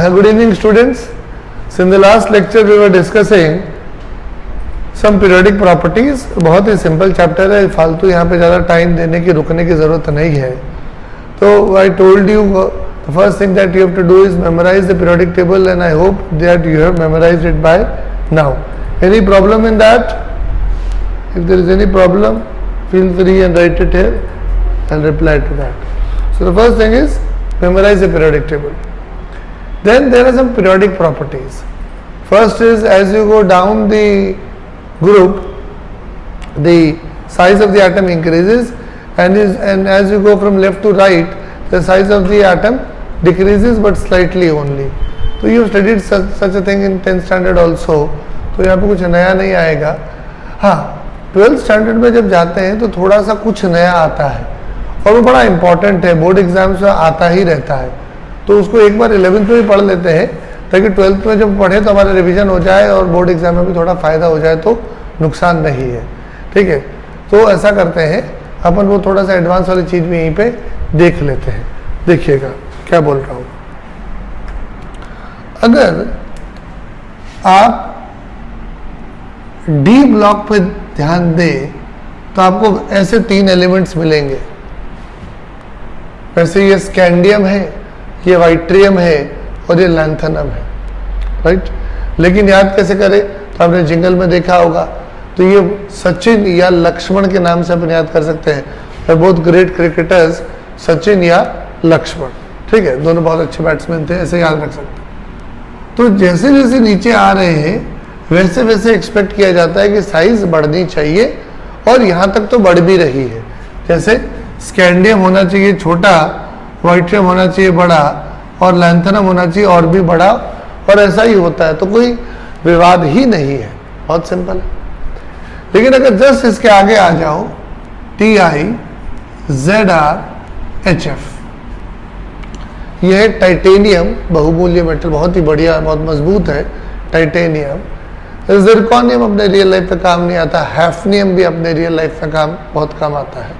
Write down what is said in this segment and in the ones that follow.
Good evening students. So in the last lecture we were discussing some periodic properties. बहुत ही simple chapter है, फालतू यहाँ पे ज़्यादा टाइम देने की रुकने की ज़रूरत नहीं है. तो I told you the first thing that you have to do is memorize the periodic table, and I hope that you have memorized it by now. Any problem in that? If there is any problem, feel free and write it here and reply to that. So the first thing is memorize the periodic table. Then there are some periodic properties. First is, as you go down the group, the size of the atom increases, and as you go from left to right, the size of the atom decreases but slightly only. So you have studied such a thing in 10th standard also. तो यहाँ पे कुछ नया नहीं आएगा. हाँ, 12th standard में जब जाते हैं तो थोड़ा सा कुछ नया आता है और वो बड़ा इंपॉर्टेंट है, बोर्ड एग्जाम्स में आता ही रहता है. तो उसको एक बार 11th में भी पढ़ लेते हैं ताकि 12th में जब पढ़े तो हमारा रिवीजन हो जाए और बोर्ड एग्जाम में भी थोड़ा फ़ायदा हो जाए, तो नुकसान नहीं है. ठीक है, तो ऐसा करते हैं अपन, वो थोड़ा सा एडवांस वाली चीज़ भी यहीं पे देख लेते हैं. देखिएगा क्या बोल रहा हूँ. अगर आप डी ब्लॉक पे ध्यान दें तो आपको ऐसे 3 एलिमेंट्स मिलेंगे. वैसे ये स्कैंडियम है, ये वाइट्रियम है और ये लैंथनम है, राइट. लेकिन याद कैसे करें, तो आपने जिंगल में देखा होगा. तो ये सचिन या लक्ष्मण के नाम से अपन याद कर सकते हैं. बहुत ग्रेट क्रिकेटर्स सचिन या लक्ष्मण, ठीक है, दोनों बहुत अच्छे बैट्समैन थे, ऐसे याद रख सकते हैं. तो जैसे जैसे नीचे आ रहे हैं वैसे वैसे एक्सपेक्ट किया जाता है कि साइज बढ़नी चाहिए, और यहाँ तक तो बढ़ भी रही है. जैसे स्कैंडियम होना चाहिए छोटा, वाइट्रियम होना चाहिए बड़ा, और लैंथनम होना चाहिए और भी बड़ा, और ऐसा ही होता है. तो कोई विवाद ही नहीं है, बहुत सिंपल है. लेकिन अगर जस्ट इसके आगे आ जाओ, TiZrHf, यह है टाइटेनियम, बहुमूल्य मेटल, बहुत ही बढ़िया, बहुत मजबूत है टाइटेनियम. जिरकॉनियम अपने रियल लाइफ में काम नहीं आता. हैफनियम भी अपने रियल लाइफ में बहुत काम आता है.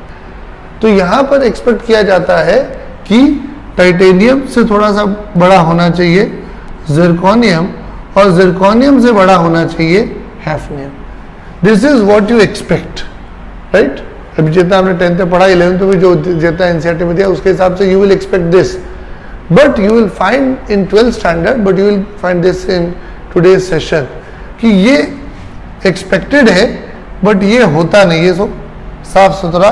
तो यहाँ पर एक्सपेक्ट किया जाता है कि टाइटेनियम से थोड़ा सा बड़ा होना चाहिए जिरकॉनियम, और जिरकॉनियम से बड़ा होना चाहिए hafnium. This is what you expect, right. अभी जितना हमने 10th में पढ़ा, 11th में भी जो जितना एनसीईआरटी में दिया उसके हिसाब से you will expect this. But you will find in 12th standard, but you will find this in today's session कि ये एक्सपेक्टेड है बट ये होता नहीं है. सो साफ सुथरा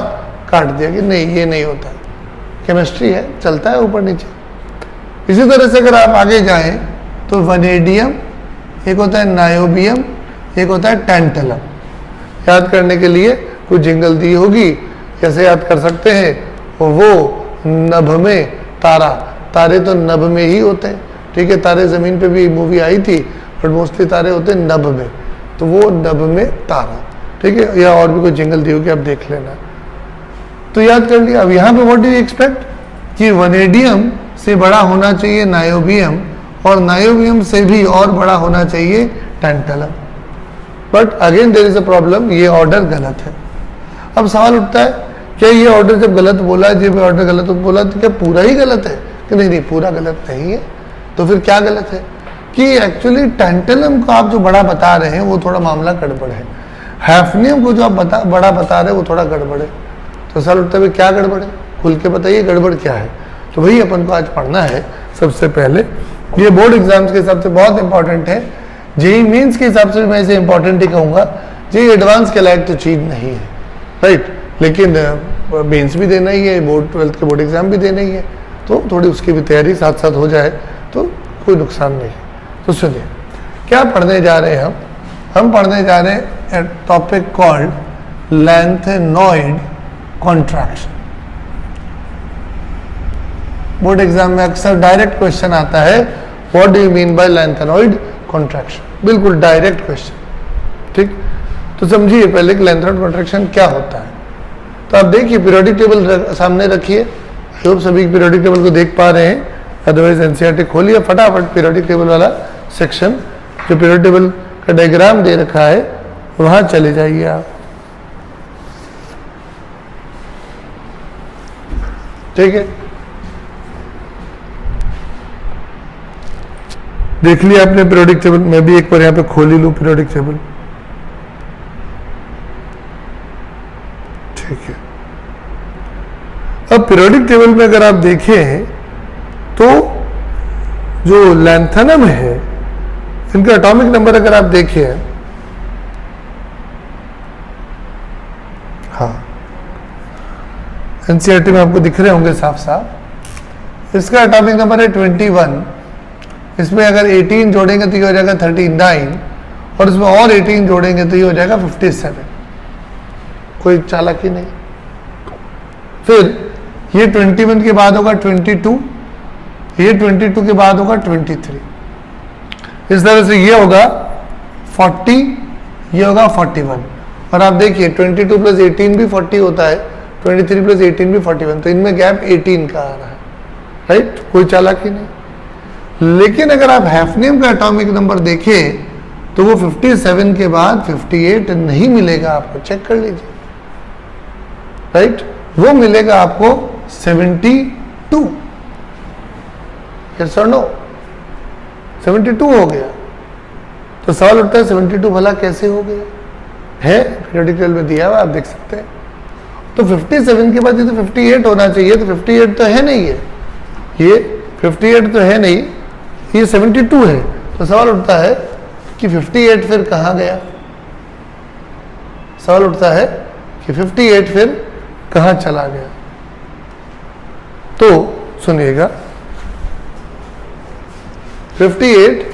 काट दिया कि नहीं, ये नहीं होता. केमिस्ट्री है, चलता है ऊपर नीचे. इसी तरह से अगर आप आगे जाएं तो वनेडियम, एक होता है नायोबियम, एक होता है टैंटलम. याद करने के लिए कुछ जिंगल दी होगी, कैसे याद कर सकते हैं. वो नभ में तारा, तारे तो नभ में ही होते हैं, ठीक है. तारे ज़मीन पे भी मूवी आई थी, बट मोस्टली तारे होते हैं नभ में, तो वो नभ में तारा, ठीक है. या और भी कोई जिंगल दी होगी, आप देख लेना. तो याद कर लिया. अब यहाँ पे व्हाट डू यू एक्सपेक्ट कि वनेडियम से बड़ा होना चाहिए नायोबियम, और नायोबियम से भी और बड़ा होना चाहिए tantalum. But again there is a problem, ये ऑर्डर गलत है. अब सवाल उठता है, क्या ये ऑर्डर जब गलत बोला, जब ऑर्डर गलत बोला तो क्या पूरा ही गलत है? कि नहीं, पूरा गलत नहीं है. तो फिर क्या गलत है कि एक्चुअली टैंटलम को आप जो बड़ा बता रहे हैं वो थोड़ा मामला गड़बड़ है. हैफनियम को जो आप बड़ा बता रहे हैं वो थोड़ा गड़बड़ है. तो सवाल उठता है क्या गड़बड़ है, खुल के बताइए गड़बड़ क्या है. तो वही अपन को आज पढ़ना है. सबसे पहले ये बोर्ड एग्जाम्स के हिसाब से बहुत इंपॉर्टेंट है. जेईई मेंस के हिसाब से मैं इसे इंपॉर्टेंट ही कहूँगा. जेईई एडवांस के लायक तो चीज़ नहीं है, राइट. लेकिन मेंस भी देना ही है, बोर्ड 12th के बोर्ड एग्जाम भी देना ही है, तो थोड़ी उसकी भी तैयारी साथ साथ हो जाए तो कोई नुकसान नहीं है. तो सुनिए क्या पढ़ने जा रहे हैं हम पढ़ने जा रहे हैं topic called lanthanoid contraction. Board exam में अक्सर डायरेक्ट क्वेश्चन आता है, what do you mean by lanthanoid contraction. बिल्कुल डायरेक्ट क्वेश्चन, ठीक. तो समझिए पहले कि लैंथेनॉइड कॉन्ट्रैक्शन क्या होता है. तो आप देखिए पीरियोडिक टेबल सामने रखिए. आई होप सभी पीरियोडिक टेबल को देख पा रहे हैं. अदरवाइज एनसीईआरटी खोलिए फटाफट पीरियोडिक टेबल वाला सेक्शन, जो पीरियोडिक टेबल का डायग्राम दे रखा है वहां चले जाइए आप. ठीक है, देख लिया आपने पीरियोडिक टेबल, मैं भी एक बार यहाँ पे खोल ही लूँ पीरियोडिक टेबल। ठीक है, अब पीरियोडिक टेबल में अगर आप देखें तो जो लैंथेनम है इनका एटॉमिक नंबर अगर आप देखें, हाँ एनसीईआरटी में आपको दिख रहे होंगे साफ साफ, इसका एटॉमिक नंबर है 21। इसमें अगर 18 जोड़ेंगे तो ये हो जाएगा 39 और इसमें और 18 जोड़ेंगे तो ये हो जाएगा 57। कोई चालाकी नहीं। फिर ये 21 के बाद होगा 22, ये 22 के बाद होगा 23। इस तरह से ये होगा 40, ये होगा 41। और आप देखिए 22 प्लस 18 भी 40 होता है, 23 प्लस 18 भी 41, तो इनमें गैप 18 का आ रहा है, राइट? कोई चालाकी नहीं। लेकिन अगर आप हैफनियम का एटॉमिक नंबर देखें तो वो 57 के बाद 58 नहीं मिलेगा आपको, चेक कर लीजिए, राइट? वो मिलेगा आपको 72। यस और नो? 72 हो गया। तो सवाल उठता है 72 भला कैसे हो गया? है पीरियोडिक टेबल में दिया हुआ, आप देख सकते हैं। तो 57 के बाद ये तो 58 होना चाहिए, तो 58 तो है नहीं, ये 58 तो है नहीं, ये 72 है। तो सवाल उठता है कि 58 फिर कहाँ गया? सवाल उठता है कि 58 फिर कहाँ चला गया? तो सुनिएगा, 58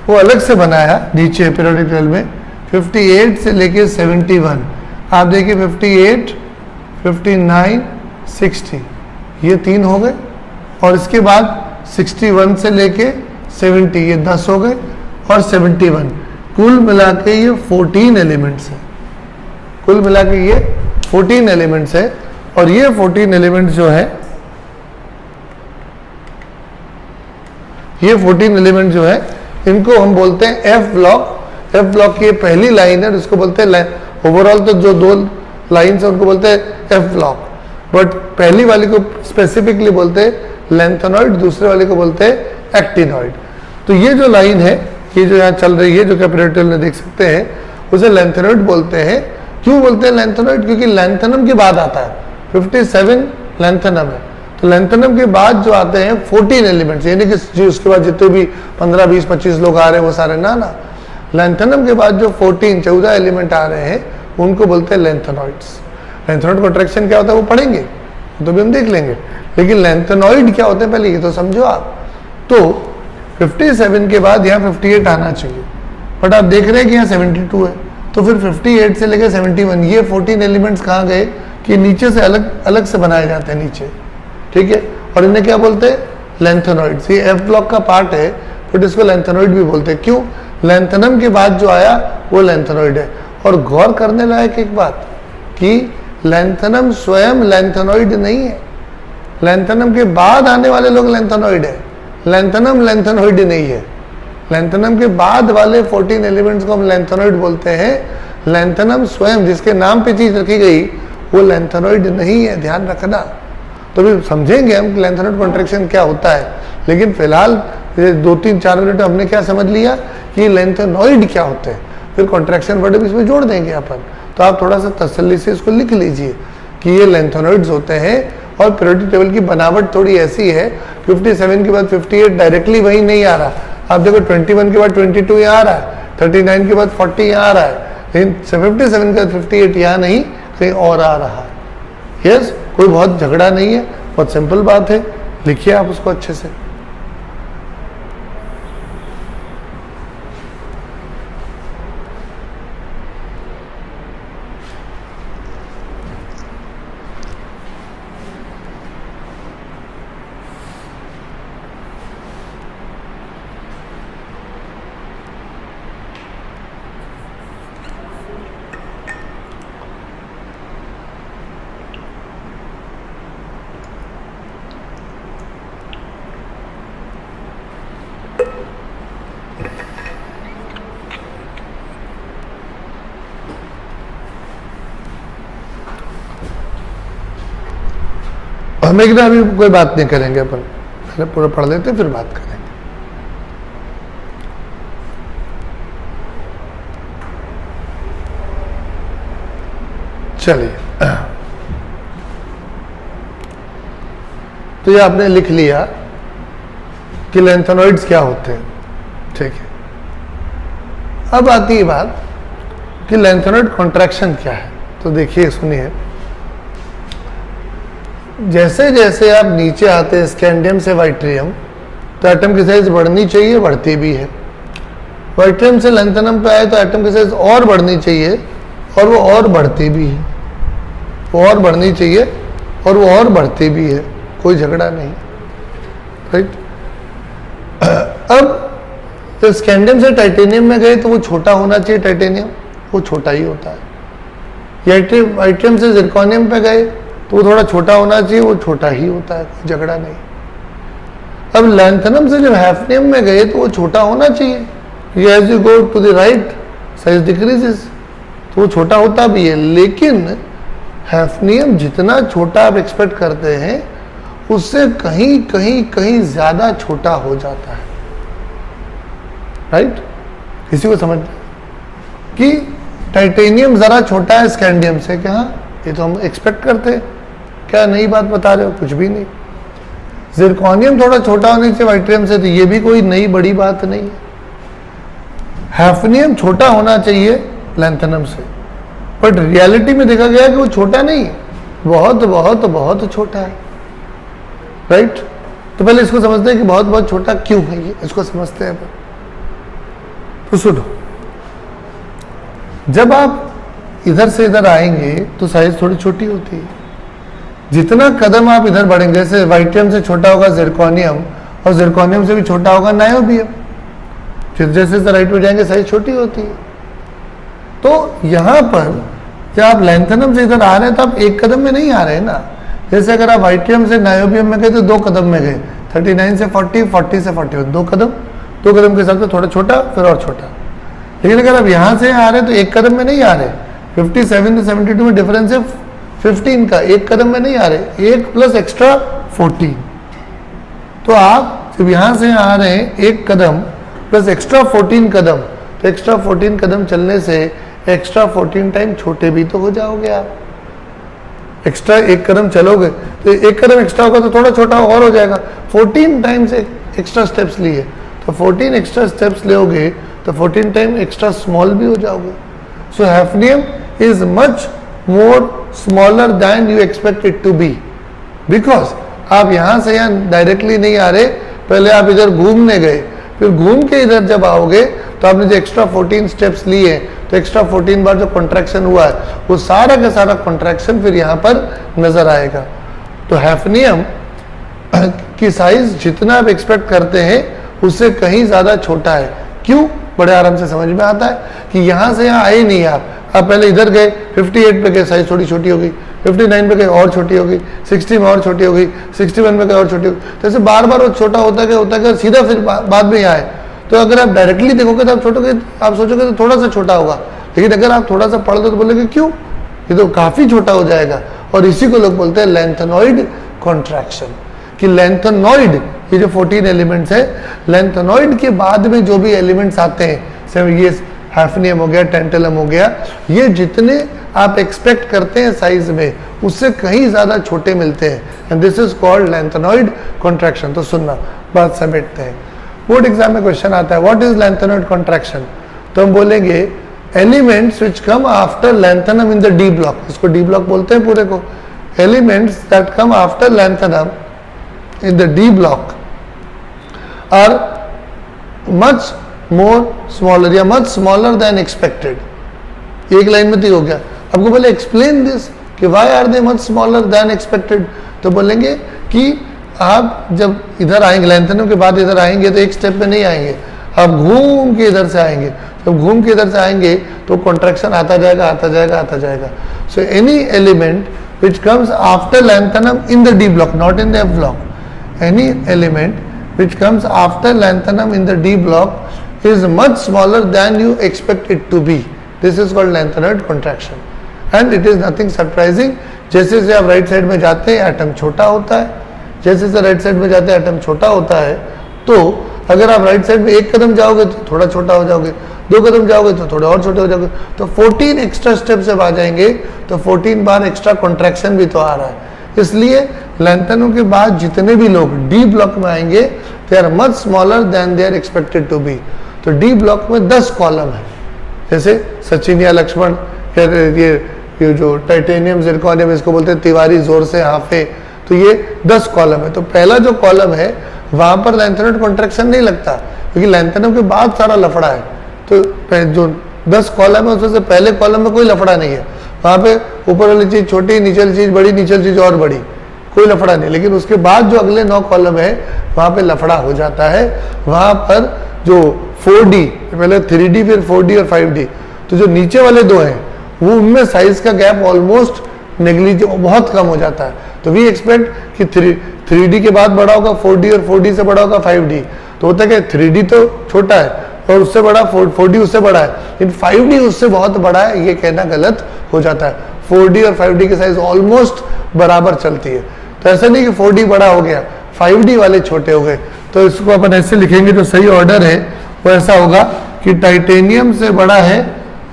वो अलग से बनाया नीचे पीरियोडिक टेबल में, 58 से लेके 71। आप देखिए 58, 59, 60, ये 3 हो गए। और इसके बाद 61 से लेके 70, ये 10 हो गए। और 71, कुल मिला के ये 14 एलिमेंट्स है। कुल मिला के ये 14 एलिमेंट्स है। और ये 14 एलिमेंट्स जो है, ये 14 एलिमेंट जो है, इनको हम बोलते हैं एफ ब्लॉक। एफ ब्लॉक की पहली लाइन है, उसको बोलते हैं, ओवरऑल तो जो 2 लाइन्स है उनको बोलते हैं एफ ब्लॉक, बट पहली वाली को स्पेसिफिकली बोलते हैं लेंथेनॉइड, दूसरे वाले को बोलते हैं एक्टिनॉइड। तो ये जो लाइन है, ये जो यहाँ चल रही है, जो कि पीरियोडिक टेबल में देख सकते हैं, उसे लेंथेनॉइड बोलते हैं। क्यों बोलते हैं लेंथेनॉइड? क्योंकि लेंथेनम के बाद आता है 57 लेंथेनम है। तो लेंथेनम के बाद जो आते हैं 14 एलिमेंट्स, यानी कि जो उसके बाद जितने भी 15, 20, 25 लोग आ रहे हैं वो सारे ना लेंथेनम के बाद जो 14 एलिमेंट आ रहे हैं उनको बोलते हैं लेंथेनॉइड्स। लेंथेनॉइड कॉन्ट्रैक्शन क्या होता है वो पढ़ेंगे, तो भी हम देख लेंगे। लेकिन लेंथेनॉइड क्या होते हैं पहले ये तो समझो आप। तो 57 के बाद यहाँ 58 आना चाहिए, बट आप देख रहे हैं कि यहाँ 72 है। तो फिर 58 से लेकर 71, ये 14 एलिमेंट्स कहाँ गए कि नीचे से अलग अलग से बनाए जाते हैं नीचे, ठीक है? और इन्हें क्या बोलते हैं? लेंथेनॉइड्स। ये एफ ब्लॉक का पार्ट है, बट इसको लेंथेनॉइड भी बोलते हैं। क्यों? लेंथेनम के बाद जो आया वो लेंथेनॉइड है। और गौर करने लायक एक बात कि लेंथेनम स्वयं लेंथेनॉइड नहीं है, लेंथेनम के बाद आने वाले लोग लेंथेनॉइड है। लेंथेनम लेंथेनॉइड नहीं है। लेंथेनम के बाद वाले 14 एलिमेंट्स को हम लेंथेनॉइड बोलते हैं। लेंथेनम स्वयं जिसके नाम पे चीज रखी गई वो लेंथेनॉइड नहीं है, ध्यान रखना। तो भी समझेंगे हम लेंथेनॉइड कॉन्ट्रैक्शन क्या होता है, लेकिन फिलहाल 2-3-4 मिनट हमने क्या समझ लिया कि लेंथेनॉइड क्या होते हैं, फिर कॉन्ट्रैक्शन वर्ड भी इसमें जोड़ देंगे अपन। तो आप थोड़ा सा तसल्ली से इसको लिख लीजिए कि ये लेंथेनॉइड्स होते हैं। और पीरियोडिक टेबल की बनावट थोड़ी ऐसी है, 57 के बाद 58 डायरेक्टली वही नहीं आ रहा। आप देखो 21 के बाद 22 यहाँ आ रहा है, 39 के बाद 40 यहाँ आ रहा है, लेकिन 57 के बाद 58 यहाँ नहीं, कहीं और आ रहा है। यस, कोई बहुत झगड़ा नहीं है, बहुत सिंपल बात है, लिखिए आप उसको अच्छे से। हम एक ना अभी कोई बात नहीं करेंगे, अपन पहले पूरा पढ़ लेते फिर बात करेंगे। चलिए, तो ये आपने लिख लिया कि लैंथेनॉइड्स क्या होते हैं, ठीक है। अब आती है बात कि लैंथेनॉइड कॉन्ट्रैक्शन क्या है। तो देखिए, सुनिए, जैसे जैसे आप नीचे आते हैं स्कैंडियम से वाइट्रियम, तो एटम की साइज बढ़नी चाहिए, बढ़ती भी है। वाइट्रियम से लैंथेनम पे आए तो एटम की साइज और बढ़नी चाहिए, और वो और बढ़ती भी है। वो और बढ़नी चाहिए और वो और बढ़ती भी है, कोई झगड़ा नहीं, राइट। अब तो स्कैंडियम से टाइटेनियम में गए तो वो छोटा होना चाहिए, टाइटेनियम वो छोटा ही होता है। वाइट्रियम से जिरकोनियम पे गए तो वो थोड़ा छोटा होना चाहिए, वो छोटा ही होता है, कोई झगड़ा नहीं। अब लैंथेनम से जब हैफनियम में गए तो वो छोटा होना चाहिए, as you go to the right size decreases, तो वो छोटा होता भी है। लेकिन हैफनियम जितना छोटा आप एक्सपेक्ट करते हैं उससे कहीं कहीं कहीं ज्यादा छोटा हो जाता है, राइट। किसी को समझ कि टाइटेनियम जरा छोटा है स्कैंडियम से, क्या ये तो हम एक्सपेक्ट करते हैं, क्या नई बात बता रहे हो, कुछ भी नहीं। जिरकोनियम थोड़ा छोटा होने से वाइट्रियम से, तो ये भी कोई नई बड़ी बात नहीं है। हैफनियम छोटा होना चाहिए लैंथेनम से, बट रियलिटी में देखा गया कि वो छोटा नहीं है, बहुत बहुत बहुत छोटा है, राइट। तो पहले इसको समझते हैं कि बहुत बहुत छोटा क्यों है, ये इसको समझते हैं। तो सुनो, जब आप इधर से इधर आएंगे तो साइज थोड़ी छोटी होती है। जितना कदम आप इधर बढ़ेंगे, जैसे वाइट्रियम से छोटा होगा जिरकोनियम, और जिरकोनियम से भी छोटा होगा नायोबियम, फिर जैसे जैसे राइट में जाएंगे साइज छोटी होती है। तो यहां पर जब आप लैंथेनम से इधर आ रहे हैं तो आप एक कदम में नहीं आ रहे हैं ना। जैसे अगर आप वाइट्रियम से नायोबियम में गए तो 2 कदम में गए, 39 से 40, 40 से 40, 2 कदम, 2 कदम के हिसाब से थोड़ा छोटा फिर और छोटा। लेकिन अगर आप यहां से आ रहे हैं तो एक कदम में नहीं आ रहे। 57 से 72 में डिफरेंस है 15 का, एक कदम में नहीं आ रहे, 1 प्लस एक्स्ट्रा 14। तो आप जब यहां से आ रहे हैं 1 कदम प्लस एक्स्ट्रा 14 कदम, तो एक्स्ट्रा 14 कदम चलने से एक्स्ट्रा 14 टाइम छोटे भी तो हो जाओगे आप। एक्स्ट्रा 1 कदम चलोगे तो 1 कदम एक्स्ट्रा होगा तो थोड़ा छोटा और हो जाएगा। 14 टाइम्स एक्स्ट्रा स्टेप्स लिए तो 14 एक्स्ट्रा स्टेप्स लोगे तो 14 टाइम एक्स्ट्रा स्मॉल भी हो जाओगे। So hafnium is much more smaller than you expect it to be, because आप यहां से यहां डायरेक्टली नहीं आ रहे, पहले आप इधर घूमने गए, फिर घूम के इधर जब आओगे तो आपने जो एक्स्ट्रा 14 स्टेप्स लिए तो एक्स्ट्रा 14 बार जो कॉन्ट्रैक्शन हुआ है वो सारा का सारा कॉन्ट्रैक्शन फिर यहाँ पर नजर आएगा। तो हैफनियम की साइज जितना आप एक्सपेक्ट करते हैं उससे कहीं ज्यादा छोटा है। क्यों? बड़े आराम से समझ में आता है कि यहाँ से यहाँ आए नहीं आप पहले इधर गए, 58 पे गए साइज थोड़ी छोटी हो गई, 59 पे गए और छोटी हो गई, 60 में और छोटी हो गई, 61 में गए और छोटी हो गई। तो ऐसे बार बार वो छोटा होता गया सीधा फिर बाद में आए। तो अगर आप डायरेक्टली देखोगे तो आप सोचोगे तो थोड़ा सा छोटा होगा, लेकिन अगर आप थोड़ा सा पढ़ दो तो बोलोगे क्यों, ये तो काफी छोटा हो जाएगा। और इसी को लोग बोलते हैं लैंथेनॉइड कॉन्ट्रैक्शन। कि लैंथेनॉइड ये जो 14 एलिमेंट्स है, लैंथेनॉइड के बाद में जो भी एलिमेंट्स आते हैं, ये हैफनियम हो गया, टेंटेलम हो गया, ये जितने आप एक्सपेक्ट करते हैं साइज में उससे कहीं ज्यादा छोटे मिलते हैं, and this is called lanthanoid contraction. तो सुनना, बात समेटते हैं। बोर्ड एग्जाम में क्वेश्चन आता है व्हाट इज लैंथेनॉइड कॉन्ट्रैक्शन, तो हम बोलेंगे elements which come after lanthanum in the D block, इसको डी ब्लॉक बोलते हैं पूरे को। Elements that come after lanthanum in the D block are much more smaller या much smaller than expected। एक लाइन में तो हो गया। आपको बोले एक्सप्लेन दिस कि why are they much smaller than expected, तो बोलेंगे कि आप जब इधर आएंगे लैंथेनम के बाद इधर आएंगे तो एक स्टेप में नहीं आएंगे, आप घूम के इधर से आएंगे। जब घूम के इधर से आएंगे तो कॉन्ट्रैक्शन आता जाएगा आता जाएगा आता जाएगा। So any element which comes after lanthanum in the D block, not in the F block, any element which comes after lanthanum in the D block is much smaller than you expect it to be. This is called lanthanoid contraction and it is nothing surprising। जैसे जैसे आप right side में जाते हैं atom छोटा होता है, जैसे जैसे राइट साइड में जाते हैं एटम छोटा होता है। तो अगर आप राइट साइड में एक कदम जाओगे तो थोड़ा छोटा हो जाओगे, 2 कदम जाओगे तो थोड़े और छोटे हो जाओगे, तो 14 एक्स्ट्रा स्टेप जब आ जाएंगे तो 14 बार एक्स्ट्रा कॉन्ट्रैक्शन भी तो आ रहा है। इसलिए लेंथनो के बाद जितने भी लोग डी ब्लॉक में आएंगे they are much smaller than they are expected to be. तो डी ब्लॉक में 10 कॉलम है, जैसे सचिन या लक्ष्मण, ये जो टाइटेनियम जिरकोनियम इसको बोलते हैं तिवारी जोर से हाफे, तो ये 10 कॉलम है। तो पहला जो कॉलम है वहां पर लेंथेनम कॉन्ट्रैक्शन नहीं लगता, क्योंकि लेंथेनम के बाद सारा लफड़ा है। तो जो 10 कॉलम है उसमें से पहले कॉलम में कोई लफड़ा नहीं है, वहां पे ऊपर वाली चीज छोटी, नीचे वाली चीज बड़ी, नीचे वाली चीज और बड़ी, कोई लफड़ा नहीं। लेकिन उसके बाद जो अगले 9 कॉलम है वहां पे लफड़ा हो जाता है। वहां पर जो 4D, पहले 3D फिर 4D और 5D, तो जो नीचे वाले 2 हैं वो उनमें साइज का गैप ऑलमोस्ट नेग्लिजिबल, बहुत कम हो जाता है। तो वी एक्सपेक्ट कि 3D के बाद बड़ा होगा 4D और 4D से बड़ा होगा 5D। तो होता है कि 3D तो छोटा है और उससे बड़ा 4D उससे बड़ा है, लेकिन 5D उससे बहुत बड़ा है, ये कहना गलत हो जाता है। 4D और 5D की साइज ऑलमोस्ट बराबर चलती है। तो ऐसा नहीं कि 4D बड़ा हो गया 5D वाले छोटे हो गए। तो इसको अपन ऐसे लिखेंगे, जो सही ऑर्डर है वो ऐसा होगा कि टाइटेनियम से बड़ा है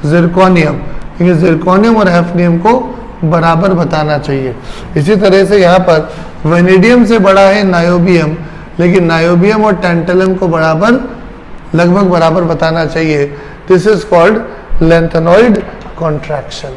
जिरकोनियम, क्योंकि जिरकोनियम और हैफनियम को बराबर बताना चाहिए। इसी तरह से यहाँ पर वेनेडियम से बड़ा है नायोबियम, लेकिन नायोबियम और टैंटलम को बराबर, लगभग बराबर बताना चाहिए। This is called lanthanoid contraction.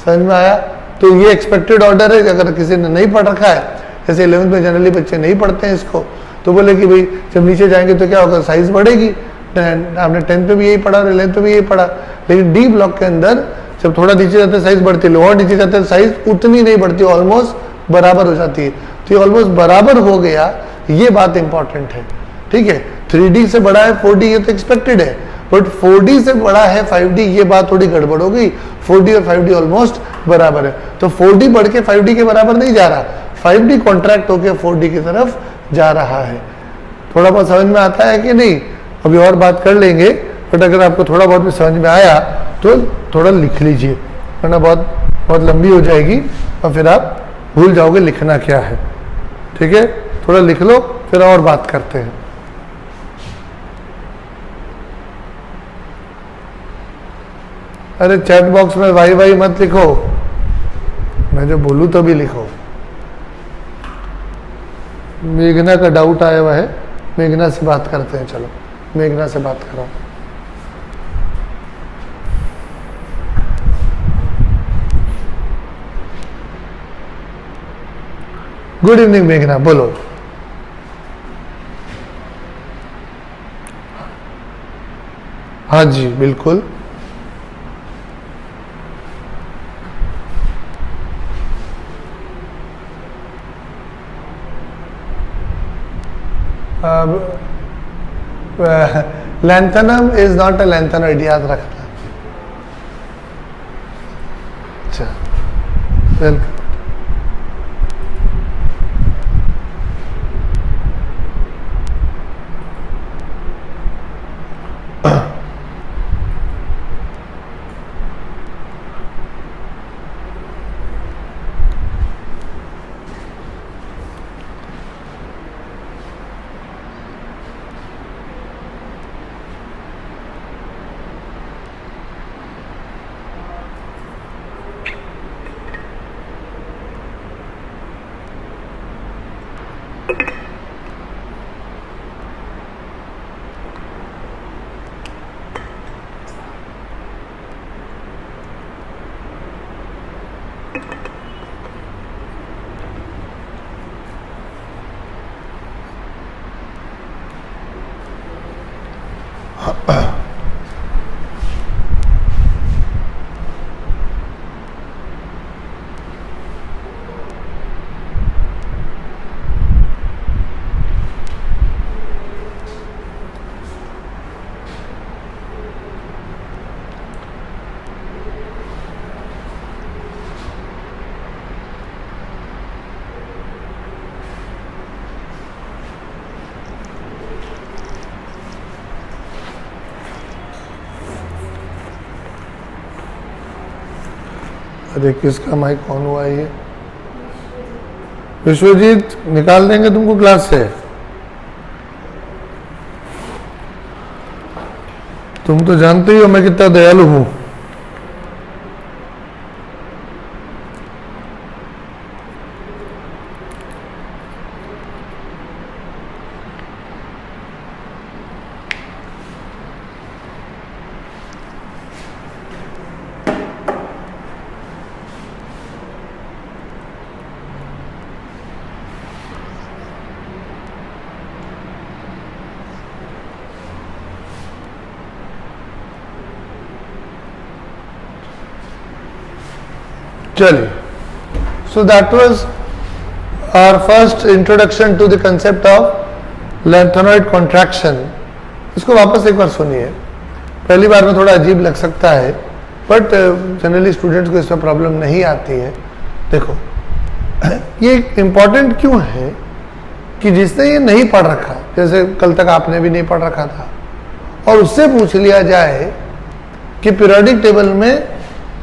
समझ में आया? तो ये एक्सपेक्टेड ऑर्डर है। अगर किसी ने नहीं पढ़ रखा है, जैसे 11th में जनरली बच्चे नहीं पढ़ते हैं इसको, तो बोले कि भाई जब नीचे जाएंगे तो क्या होगा, साइज बढ़ेगी। आपने 10th पे भी यही पढ़ा, 11th पे भी यही पढ़ा। लेकिन डी ब्लॉक के अंदर जब थोड़ा नीचे जाते हैं साइज बढ़ती है, और नीचे जाते हैं साइज उतनी नहीं बढ़ती, ऑलमोस्ट बराबर हो जाती है। तो ये ऑलमोस्ट बराबर हो गया, ये बात इंपॉर्टेंट है। ठीक है, 3D से बड़ा है 4D, ये तो एक्सपेक्टेड है, बट 4D से बड़ा है 5D, ये बात थोड़ी गड़बड़ हो गई। 4D और 5D ऑलमोस्ट बराबर है, तो 4D बढ़ के 5D के बराबर नहीं जा रहा, 5D कॉन्ट्रैक्ट होकर 4D की तरफ जा रहा है। थोड़ा बहुत समझ में आता है कि नहीं? अभी और बात कर लेंगे, बट अगर आपको थोड़ा बहुत भी समझ में आया तो थोड़ा लिख लीजिए, वरना बहुत लंबी हो जाएगी और फिर आप भूल जाओगे लिखना क्या है। ठीक है, थोड़ा लिख लो, फिर और बात करते हैं। अरे चैट बॉक्स में वाई मत लिखो, मैं जो बोलूं तो भी लिखो। मेघना का डाउट आया हुआ है, मेघना से बात करते हैं। चलो मेघना से बात करो। गुड इवनिंग मेघना, बोलो। हाँ जी बिल्कुल। Lanthanum is not a lanthanoid, याद रखना। अच्छा, वेलकम। अरे किसका माइक ऑन हुआ है ये? विश्वजीत निकाल देंगे तुमको क्लास से। तुम तो जानते ही हो मैं कितना दयालु हूं। चलिए, so that was our first introduction to the concept of lanthanoid contraction. इसको वापस एक बार सुनिए। पहली बार में थोड़ा अजीब लग सकता है, बट जनरली स्टूडेंट्स को इसमें प्रॉब्लम नहीं आती है। देखो, ये इम्पॉर्टेंट क्यों है कि जिसने ये नहीं पढ़ रखा, जैसे कल तक आपने भी नहीं पढ़ रखा था, और उससे पूछ लिया जाए कि पीरियोडिक टेबल में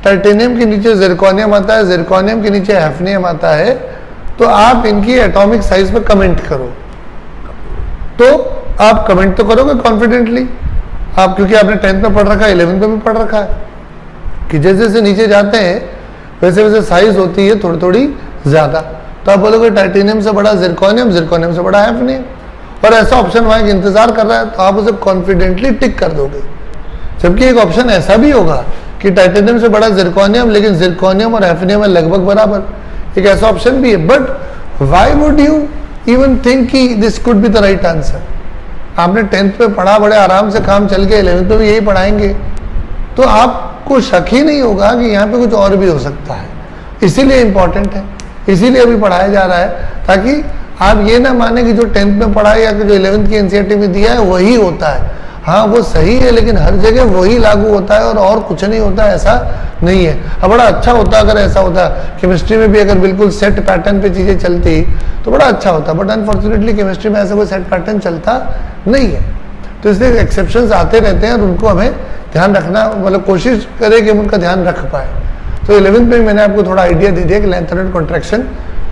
टाइटेनियम के नीचे जिरकोनियम आता है, जिरकोनियम के नीचे हैफनियम आता है, तो आप इनकी एटॉमिक साइज पे कमेंट करो। तो आप कमेंट तो करोगे कॉन्फिडेंटली आप, क्योंकि आपने 10th में पढ़ रखा है, 11th में भी पढ़ रखा है कि जैसे जैसे नीचे जाते हैं वैसे वैसे साइज होती है थोड़ी थोड़ी ज्यादा। तो आप बोलोगे टाइटेनियम से बड़ा जिरकोनियम, जिरकोनियम से बड़ा हैफनियम, और ऐसा ऑप्शन वहां इंतजार कर रहा है, तो आप उसे कॉन्फिडेंटली टिक कर दोगे। जबकि एक ऑप्शन ऐसा भी होगा कि टाइटेनियम से बड़ा जिरकोनियम, लेकिन जिरकोनियम और हैफनियम है लगभग बराबर, एक ऐसा ऑप्शन भी है। But why would you even think कि this could be the right answer? आपने 10th में पढ़ा, बड़े आराम से काम चल के 11th में भी यही पढ़ाएंगे, तो आपको शक ही नहीं होगा कि यहाँ पे कुछ और भी हो सकता है। इसीलिए इंपॉर्टेंट है, इसीलिए अभी पढ़ाया जा रहा है, ताकि आप ये ना माने कि जो 10th में पढ़ा है या जो 11th की एनसीईआरटी में दिया है वही होता है। हाँ, वो सही है, लेकिन हर जगह वही लागू होता है और कुछ नहीं होता, ऐसा नहीं है। अब बड़ा अच्छा होता अगर ऐसा होता, केमिस्ट्री में भी अगर बिल्कुल सेट पैटर्न पे चीजें चलती तो बड़ा अच्छा होता, बट अनफॉर्चुनेटली केमिस्ट्री में ऐसा कोई सेट पैटर्न चलता नहीं है। तो इसलिए एक्सेप्शंस आते रहते हैं और उनको हमें ध्यान रखना, मतलब कोशिश करें कि हम उनका ध्यान रख पाए। तो 11th में मैंने आपको थोड़ा आइडिया दे दिया कि लैंथेनॉइड कॉन्ट्रैक्शन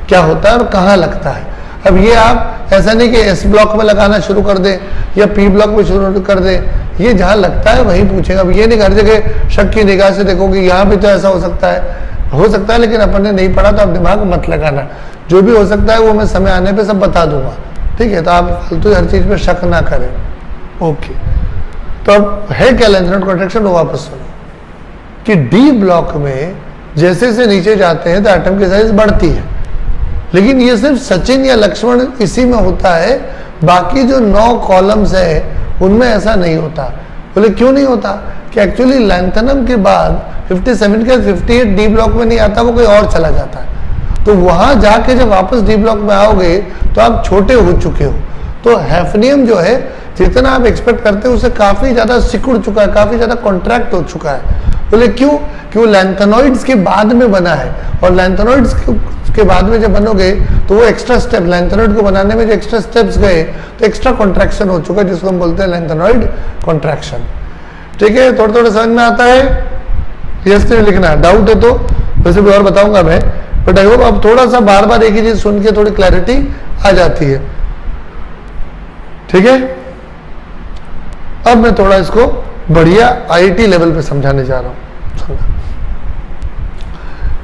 क्या होता है और कहाँ लगता है। अब ये आप ऐसा नहीं कि एस ब्लॉक में लगाना शुरू कर दें या पी ब्लॉक में शुरू कर दें, ये जहाँ लगता है वहीं पूछेगा। अब ये नहीं हर जगह शक की निगाह से देखोगे यहाँ भी तो ऐसा हो सकता है, लेकिन अपन ने नहीं पढ़ा तो आप दिमाग मत लगाना। जो भी हो सकता है वो मैं समय आने पे सब बता दूंगा, ठीक है? तो आप फालतू हर चीज में शक ना करें। ओके, तो अब है क्या लैंथेनॉइड कॉन्ट्रैक्शन, वो वापस सुनो कि डी ब्लॉक में जैसे जैसे नीचे जाते हैं तो एटम की साइज बढ़ती है, लेकिन ये सिर्फ सचिन या लक्ष्मण इसी में होता है, बाकी जो 9 कॉलम्स है उनमें ऐसा नहीं होता। बोले क्यों नहीं होता? कि एक्चुअली लैंथेनम के बाद 57 के 58 डी ब्लॉक में नहीं आता, वो कोई और चला जाता है। तो वहां जाके जब वापस डी ब्लॉक में आओगे तो आप छोटे हो चुके हो। तो हैफनियम जो है जितना आप एक्सपेक्ट करते हो उससे काफी ज्यादा सिकुड़ चुका है, काफी ज्यादा कॉन्ट्रैक्ट हो चुका है। बोले क्यों? क्यों? लैंथेनॉइड्स के बाद में बना है, और लैंथेनॉइड्स के बाद में जब बनोगे तो वो एक्स्ट्रा स्टेप, लैंथेनॉइड को बनाने में जो एक्स्ट्रा स्टेप्स गए तो एक्स्ट्रा कॉन्ट्रैक्शन हो चुका है, जिसको हम बोलते हैं लैंथेनॉइड कॉन्ट्रैक्शन। ठीक है, थोड़ा थोड़ा समझ में आता है? यस नहीं लिखना है, डाउट है तो वैसे भी और बताऊंगा मैं, बट आई होप अब थोड़ा सा बार बार एक ही चीज सुन के थोड़ी क्लैरिटी आ जाती है। ठीक है, अब मैं थोड़ा इसको बढ़िया आईटी लेवल पे समझाने जा रहा हूं।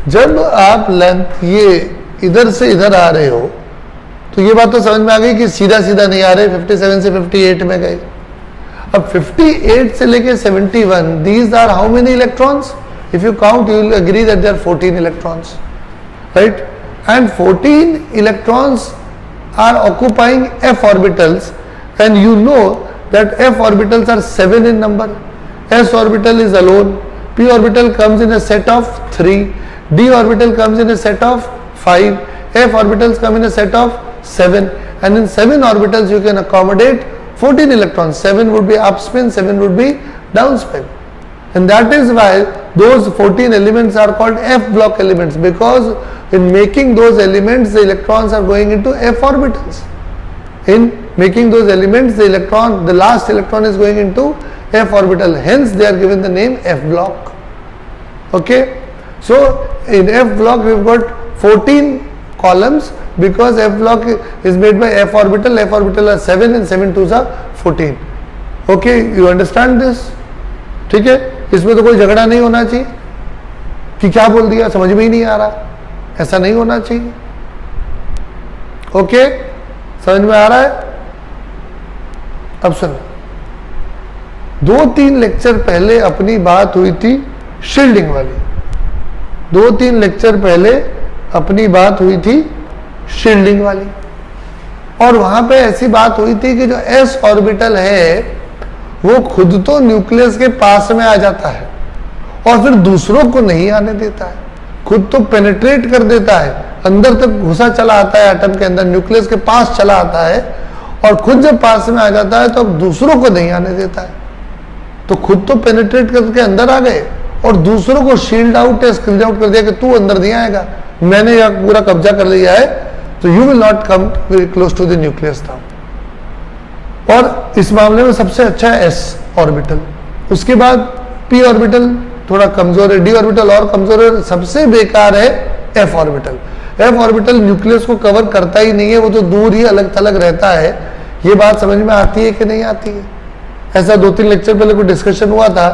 जब आप लेंथ ये इधर से इधर आ रहे हो तो ये बात तो समझ में आ गई कि सीधा सीधा नहीं आ रहे, 57 से 58 में गए। अब 58 से लेके 71, these are how many electrons? If you count, you will agree that there are 14 electrons, right? And 14 electrons are occupying f orbitals, and you know that f orbitals are 7 in number. S orbital is alone. P orbital comes in a set of 3. D orbital comes in a set of 5. F orbitals come in a set of 7. And in 7 orbitals you can accommodate 14 electrons. 7 would be upspin, 7 would be downspin. And that is why those 14 elements are called F block elements, because in making those elements the electrons are going into F orbitals. In making those elements the last electron is going into F orbital, hence they are given the name F block. Okay, so in F block we've got 14 columns because F block is made by F orbital. F orbital are 7 and 7 2s are 14. Okay, you understand this? ठीक है, इसमें तो कोई झगड़ा नहीं होना चाहिए कि क्या बोल दिया समझ में ही नहीं आ रहा, ऐसा नहीं होना चाहिए। ओके, समझ में आ रहा है? अब सुनो, 2-3 लेक्चर पहले अपनी बात हुई थी शील्डिंग वाली, 2-3 लेक्चर पहले अपनी बात हुई थी शील्डिंग वाली, और वहां पे ऐसी बात हुई थी कि जो s ऑर्बिटल है वो खुद तो न्यूक्लियस के पास में आ जाता है और फिर दूसरों को नहीं आने देता है, खुद तो पेनिट्रेट कर देता है, अंदर तक घुसा चला आता है एटम के अंदर, न्यूक्लियस के पास चला आता है, और खुद जब पास में आ जाता है तो अब दूसरों को नहीं आने देता है। तो खुद तो पेनिट्रेट करके अंदर आ गए और दूसरों को शील्ड आउट या स्क्रीन आउट कर दिया कि तू अंदर नहीं आएगा, मैंने यह पूरा कब्जा कर लिया है, तो you will not come very close to the nucleus now. और इस मामले में सबसे अच्छा है s ऑर्बिटल, उसके बाद p ऑर्बिटल थोड़ा कमजोर है, d ऑर्बिटल और कमजोर है, सबसे बेकार है f orbital. f orbital nucleus को कवर करता ही नहीं है, वो तो दूर ही अलग थलग रहता है। ये बात समझ में आती है कि नहीं आती है? ऐसा 2-3 लेक्चर पहले कोई डिस्कशन हुआ था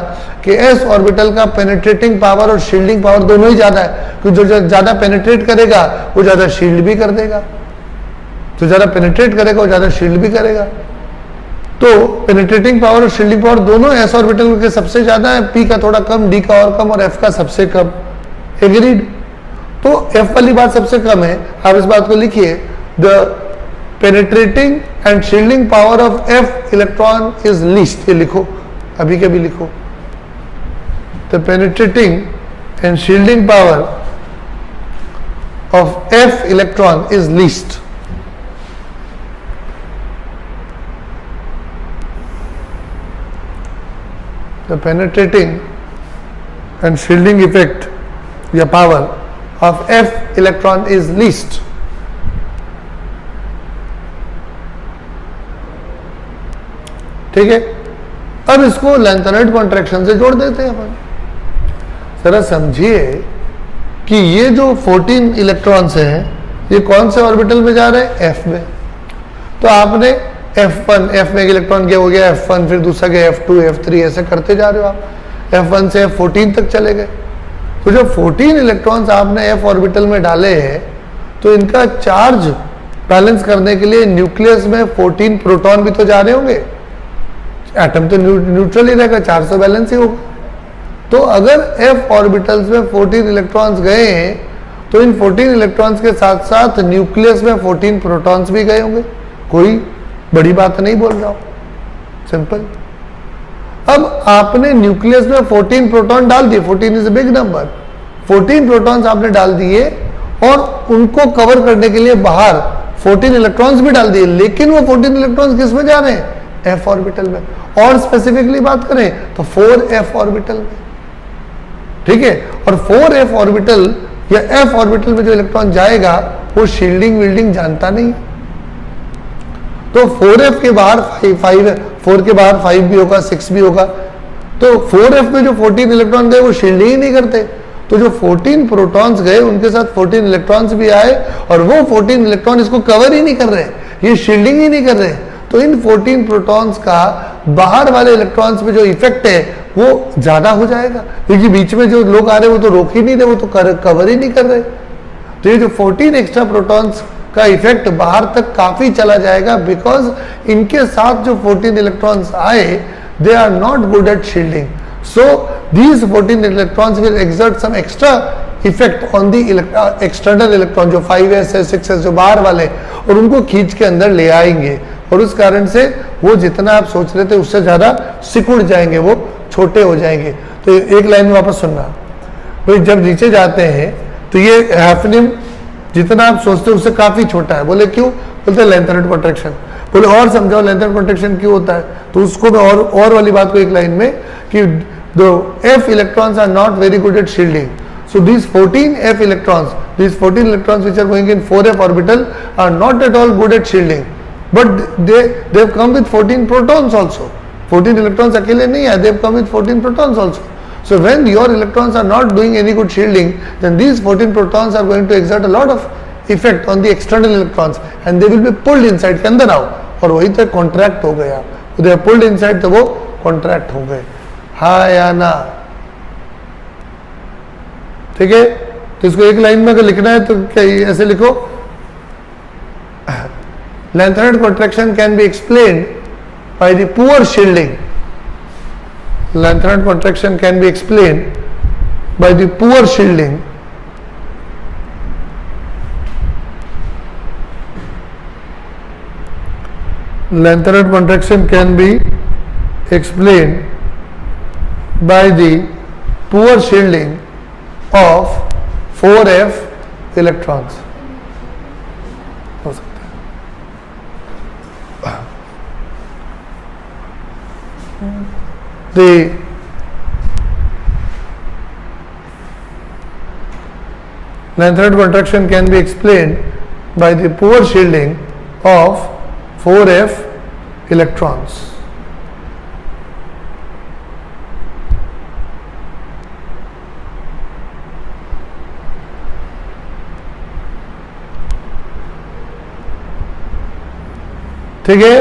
कि s ऑर्बिटल का पेनिट्रेटिंग पावर और शील्डिंग पावर दोनों ही ज्यादा है, क्योंकि जो ज्यादा पेनिट्रेट करेगा वो ज्यादा शील्ड भी कर देगा, जो ज्यादा पेनिट्रेट करेगा वो ज्यादा शील्ड भी करेगा। तो पेनिट्रेटिंग पावर और शील्डिंग पावर दोनों s ऑर्बिटल के सबसे ज्यादा है, p का थोड़ा कम, d का और कम, और f का सबसे कम। एग्रीड? तो f वाली बात सबसे कम है, आप इस बात को लिखिए, the penetrating and shielding power of f electron is least, ये लिखो, अभी के भी लिखो, the penetrating and shielding power of f electron is least. The penetrating and shielding effect या power of f electron is least। ठीक है, अब इसको लैंथेनाइड कॉन्ट्रैक्शन से जोड़ देते हैं अपन। जरा समझिए कि ये जो 14 इलेक्ट्रॉन्स हैं ये कौन से ऑर्बिटल में जा रहे हैं? f में। तो आपने F1, F में एक इलेक्ट्रॉन क्या हो गया F1, फिर दूसरा गया F2, F3, ऐसे करते जा रहे हो आप, F1 से F14 तक चले गए। तो जब 14 इलेक्ट्रॉन्स आपने F ऑर्बिटल में डाले हैं तो इनका चार्ज बैलेंस करने के लिए न्यूक्लियस में 14 प्रोटॉन भी तो जा रहे होंगे, एटम तो न्यूट्रल ही रहेगा, चार्ज तो बैलेंस ही होगा। तो अगर F ऑर्बिटल्स में 14 इलेक्ट्रॉन्स गए हैं तो इन 14 इलेक्ट्रॉन्स के साथ साथ न्यूक्लियस में 14 प्रोटॉन्स भी गए होंगे, कोई बड़ी बात नहीं बोल रहा हूं, सिंपल। अब आपने न्यूक्लियस में 14 प्रोटॉन डाल दिए, 14 is a big number, 14 protons आपने डाल दिए और उनको कवर करने के लिए बाहर 14 इलेक्ट्रॉन्स भी डाल दिए, लेकिन वो 14 इलेक्ट्रॉन्स किस में जा रहे हैं? f ऑर्बिटल में। और स्पेसिफिकली बात करें तो 4f ऑर्बिटल में, ठीक है। और 4f ऑर्बिटल या f ऑर्बिटल में जो इलेक्ट्रॉन जाएगा वो शील्डिंग विल्डिंग जानता नहीं, तो 4f के बाहर 5 है, 4 के बाहर 5 भी होगा, 6 भी होगा। तो 4f में जो 14 इलेक्ट्रॉन गए वो शील्डिंग ही नहीं करते, तो जो 14 प्रोटॉन्स गए उनके साथ 14 इलेक्ट्रॉन्स भी आए और वो 14 इलेक्ट्रॉन इसको कवर ही नहीं कर रहे, ये शील्डिंग ही नहीं कर रहे। तो इन 14 प्रोटॉन्स का बाहर वाले इलेक्ट्रॉन्स पे जो इफेक्ट है वो ज्यादा हो जाएगा, क्योंकि बीच में जो लोग आ रहे हैं वो तो रोक ही नहीं रहे, वो तो कवर ही नहीं कर रहे। तो ये जो 14 एक्स्ट्रा प्रोटॉन्स का इफेक्ट बाहर तक काफी चला जाएगा, बिकॉज इनके साथ जो 14 इलेक्ट्रॉन्स आए they are not good at shielding, so these 14 electrons will exert some extra effect on the external electron जो 5s है 6s जो बाहर वाले, और उनको खींच के अंदर ले आएंगे, और उस कारण से वो जितना आप सोच रहे थे उससे ज्यादा सिकुड़ जाएंगे, वो छोटे हो जाएंगे। तो एक लाइन में वापस सुनना, भाई जब नीचे जाते हैं तो ये हैफनियम जितना आप सोचते हो उससे काफी छोटा है। बोले क्यों? बोलते हैं लैंथेनाइड कॉन्ट्रैक्शन। बोले और समझाओ लैंथेनाइड कॉन्ट्रैक्शन क्यों होता है? तो उसको मैं और वाली बात को एक लाइन में कि the f electrons are not very good at shielding, so these 14 f electrons, these 14 electrons which are going in 4f orbital are not at all good at shielding, but they have come with 14 protons also. 14 electrons अकेले नहीं है, they have come with 14 protons also. So when your electrons are not doing any good shielding, then these 14 protons are going to exert a lot of effect on the external electrons and they will be pulled inside, के अंदर आओ, और वही तो contract हो गया, they are pulled inside तो वो कॉन्ट्रैक्ट हो गए। हाँ या ना, ठीक है। तो इसको एक लाइन में अगर लिखना है तो क्या ऐसे लिखो, lengthened contraction can be explained by the poor shielding. Lengthened contraction can be explained by the poor shielding lengthened contraction can be explained by the poor shielding of 4f electrons. हो सकता है the lengthened contraction can be explained by the poor shielding of 4f electrons. ठीक है।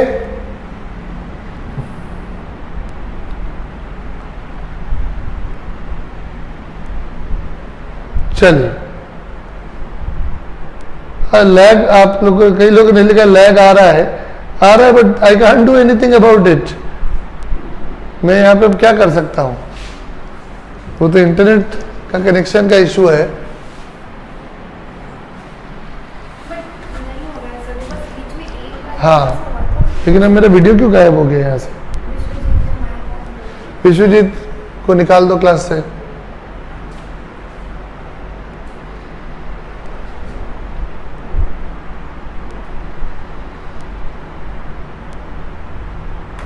चलिए, lag आप लोग, कई लोगों ने लिखा लैग आ रहा है but I can't do anything about it. मैं यहाँ पे क्या कर सकता हूँ, वो तो इंटरनेट का कनेक्शन का इशू है। हाँ, लेकिन अब मेरा वीडियो क्यों गायब हो गया यहाँ से? विश्वजीत को निकाल दो क्लास से।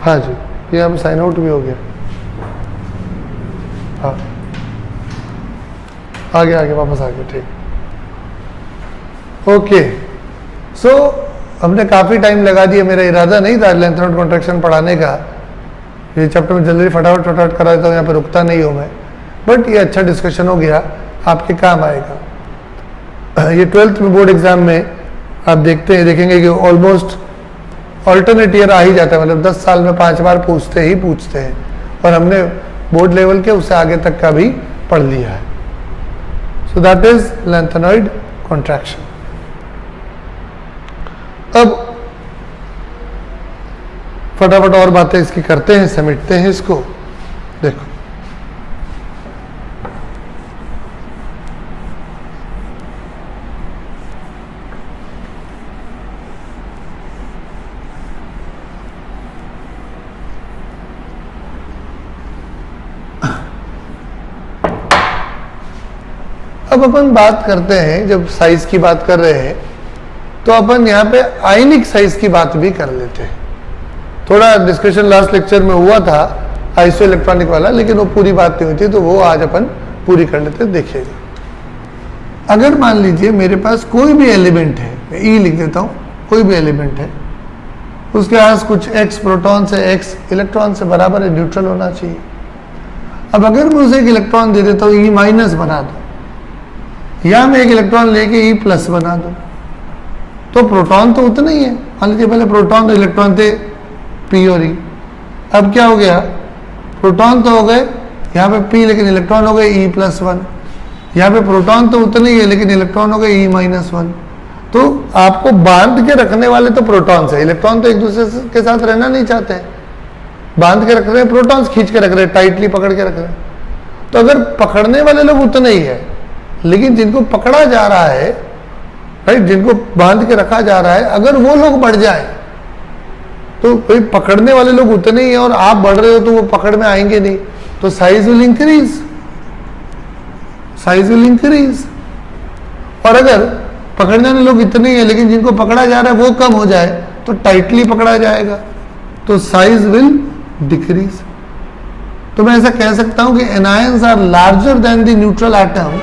हाँ जी, ये अब साइन आउट भी हो गया। हाँ, आगे वापस आ गया, ठीक। ओके, सो हमने काफ़ी टाइम लगा दिया। मेरा इरादा नहीं था लेंथेनेड कॉन्ट्रैक्शन पढ़ाने का। ये चैप्टर में जल्दी फटाफट करा देता हूँ, यहाँ पे रुकता नहीं हूँ मैं, बट ये अच्छा डिस्कशन हो गया, आपके काम आएगा। ये 12th में बोर्ड एग्जाम में आप देखेंगे कि ऑलमोस्ट ऑल्टरनेट ईयर आ ही जाता है, मतलब 10 साल में 5 बार पूछते हैं, और हमने बोर्ड लेवल के उससे आगे तक का भी पढ़ लिया है। So that is lanthanoid contraction. अब फटाफट और बातें इसकी करते हैं, समेटते हैं इसको। देखो, अब अपन बात करते हैं, जब साइज की बात कर रहे हैं तो अपन यहाँ पे आयनिक साइज की बात भी कर लेते हैं। थोड़ा डिस्कशन लास्ट लेक्चर में हुआ था आइसो इलेक्ट्रॉनिक वाला, लेकिन वो पूरी बात नहीं हुई थी, तो वो आज अपन पूरी कर लेते हैं। देखिएगा, अगर मान लीजिए मेरे पास कोई भी एलिमेंट है, मैं ई लिख देता हूँ, कोई भी एलिमेंट है, उसके पास कुछ x प्रोटॉन से x इलेक्ट्रॉन से बराबर है, न्यूट्रल होना चाहिए। अब अगर मैं उसे एक इलेक्ट्रॉन दे देता हूँ, ई माइनस बना दो, या मैं एक इलेक्ट्रॉन लेके ई प्लस बना दूं, तो प्रोटॉन तो उतना ही है। मान लीजिए पहले प्रोटॉन और इलेक्ट्रॉन थे पी और ई, अब क्या हो गया, प्रोटॉन तो हो गए यहाँ पे पी, लेकिन इलेक्ट्रॉन हो गए ई प्लस 1। यहाँ पे प्रोटॉन तो उतने ही है, लेकिन इलेक्ट्रॉन हो गए ई माइनस 1। तो आपको बांध के रखने वाले तो प्रोटॉन्स है, इलेक्ट्रॉन तो एक दूसरे के साथ रहना नहीं चाहते हैं, बांध के रख रहे हैं, प्रोटॉन्स खींच के रख रहे हैं, टाइटली पकड़ के रख रहे हैं। तो अगर पकड़ने वाले लोग उतने ही है, लेकिन जिनको पकड़ा जा रहा है, राइट, जिनको बांध के रखा जा रहा है, अगर वो लोग बढ़ जाए तो भाई पकड़ने वाले लोग उतने ही हैं और आप बढ़ रहे हो तो वो पकड़ में आएंगे नहीं, तो साइज विल इंक्रीज। और अगर पकड़ने वाले लोग इतने ही हैं लेकिन जिनको पकड़ा जा रहा है वो कम हो जाए तो टाइटली पकड़ा जाएगा, तो साइज विल डिक्रीज। तो मैं ऐसा कह सकता हूं कि anions are larger than the neutral atom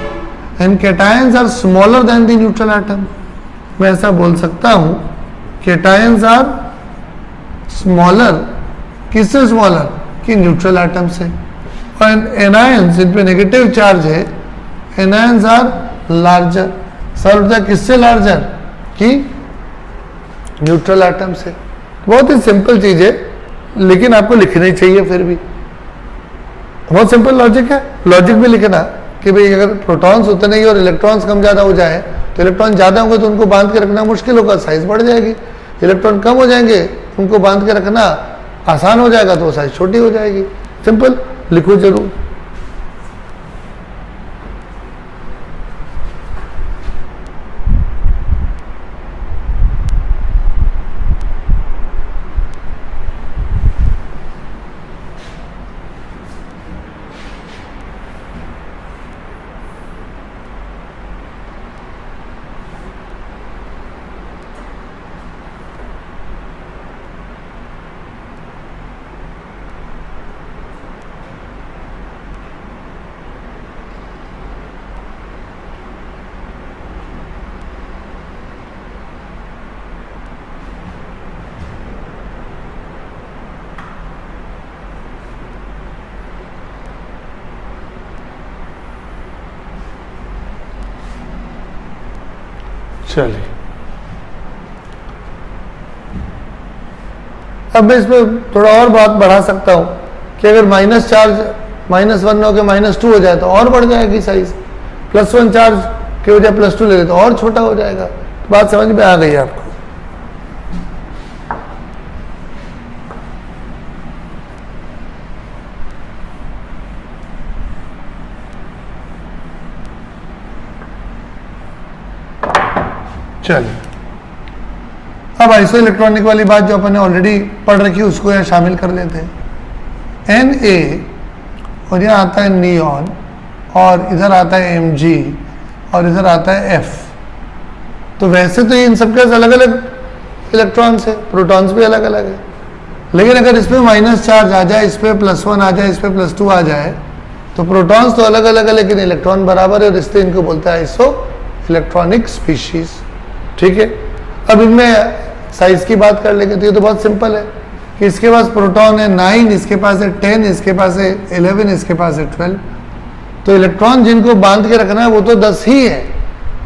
and cations are smaller than the neutral atom. मैं ऐसा बोल सकता हूं, कैटायंस आर स्मॉलर, किससे स्मॉलर, कि न्यूट्रल एटम से, और एनायंस, इन पे नेगेटिव चार्ज है, एनायंस आर लार्जर। सर्वजा किससे लार्जर, कि न्यूट्रल एटम से। बहुत ही सिंपल चीज है, लेकिन आपको लिखनी चाहिए फिर भी। बहुत सिंपल लॉजिक है, लॉजिक भी लिखना कि भाई अगर प्रोटॉन्स उतने ही और इलेक्ट्रॉन्स कम ज़्यादा हो जाए तो इलेक्ट्रॉन ज़्यादा होंगे तो उनको बांध के रखना मुश्किल होगा, साइज बढ़ जाएगी। इलेक्ट्रॉन कम हो जाएंगे, उनको बांध के रखना आसान हो जाएगा तो साइज छोटी हो जाएगी। सिंपल, लिखो जरूर। चलिए, अब मैं इसमें थोड़ा और बात बढ़ा सकता हूं कि अगर माइनस चार्ज -1 होकर -2 हो जाए तो और बढ़ जाएगी साइज, +1 चार्ज की वजह +2 ले ले तो और छोटा हो जाएगा। तो बात समझ में आ गई आपको? चलिए, अब आइसो इलेक्ट्रॉनिक वाली बात जो अपन ने ऑलरेडी पढ़ रखी है उसको यहाँ शामिल कर लेते हैं। Na और यहाँ आता है नियॉन और इधर आता है Mg और इधर आता है F। तो वैसे तो इन सबके अलग अलग इलेक्ट्रॉन्स है, प्रोटॉन्स भी अलग अलग है, लेकिन अगर इसमें माइनस चार्ज आ जाए, इस पर +1 आ जाए, इस पर +2 आ जाए तो प्रोटॉन्स तो अलग अलग है लेकिन इलेक्ट्रॉन बराबर है और इसलिए इनको बोलते हैं आइसो इलेक्ट्रॉनिक स्पीशीज। ठीक है, अब इनमें साइज की बात कर लेंगे तो ये तो बहुत सिंपल है कि इसके पास प्रोटॉन है 9, इसके पास है 10, इसके पास है 11, इसके पास है 12। तो इलेक्ट्रॉन जिनको बांध के रखना है वो तो 10 ही है,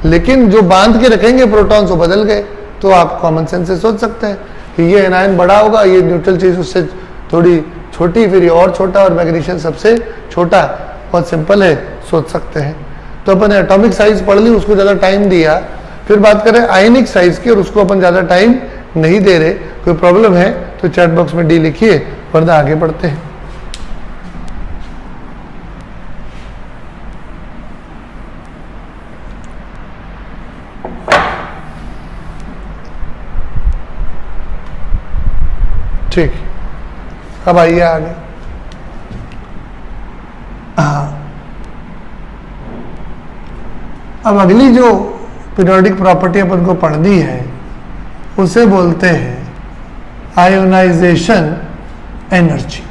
लेकिन जो बांध के रखेंगे प्रोटॉन्स वो बदल गए। तो आप कॉमन सेंस से सोच सकते हैं कि ये एनायन बड़ा होगा, ये न्यूट्रल चीज उससे थोड़ी छोटी, फिर ये और छोटा और मैग्नीशियम सबसे छोटा। बहुत सिंपल है, सोच सकते हैं। तो अपन एटॉमिक साइज पढ़ ली, उसको ज़्यादा टाइम दिया। फिर बात करें आयनिक साइज की और उसको अपन ज़्यादा टाइम नहीं दे रहे। कोई प्रॉब्लम है तो चैट बॉक्स में डी लिखिए, वरना आगे बढ़ते हैं। ठीक, अब आइए आगे। अब अगली जो पीरियोडिक प्रॉपर्टी अपन को पढ़नी है उसे बोलते हैं आयोनाइजेशन एनर्जी।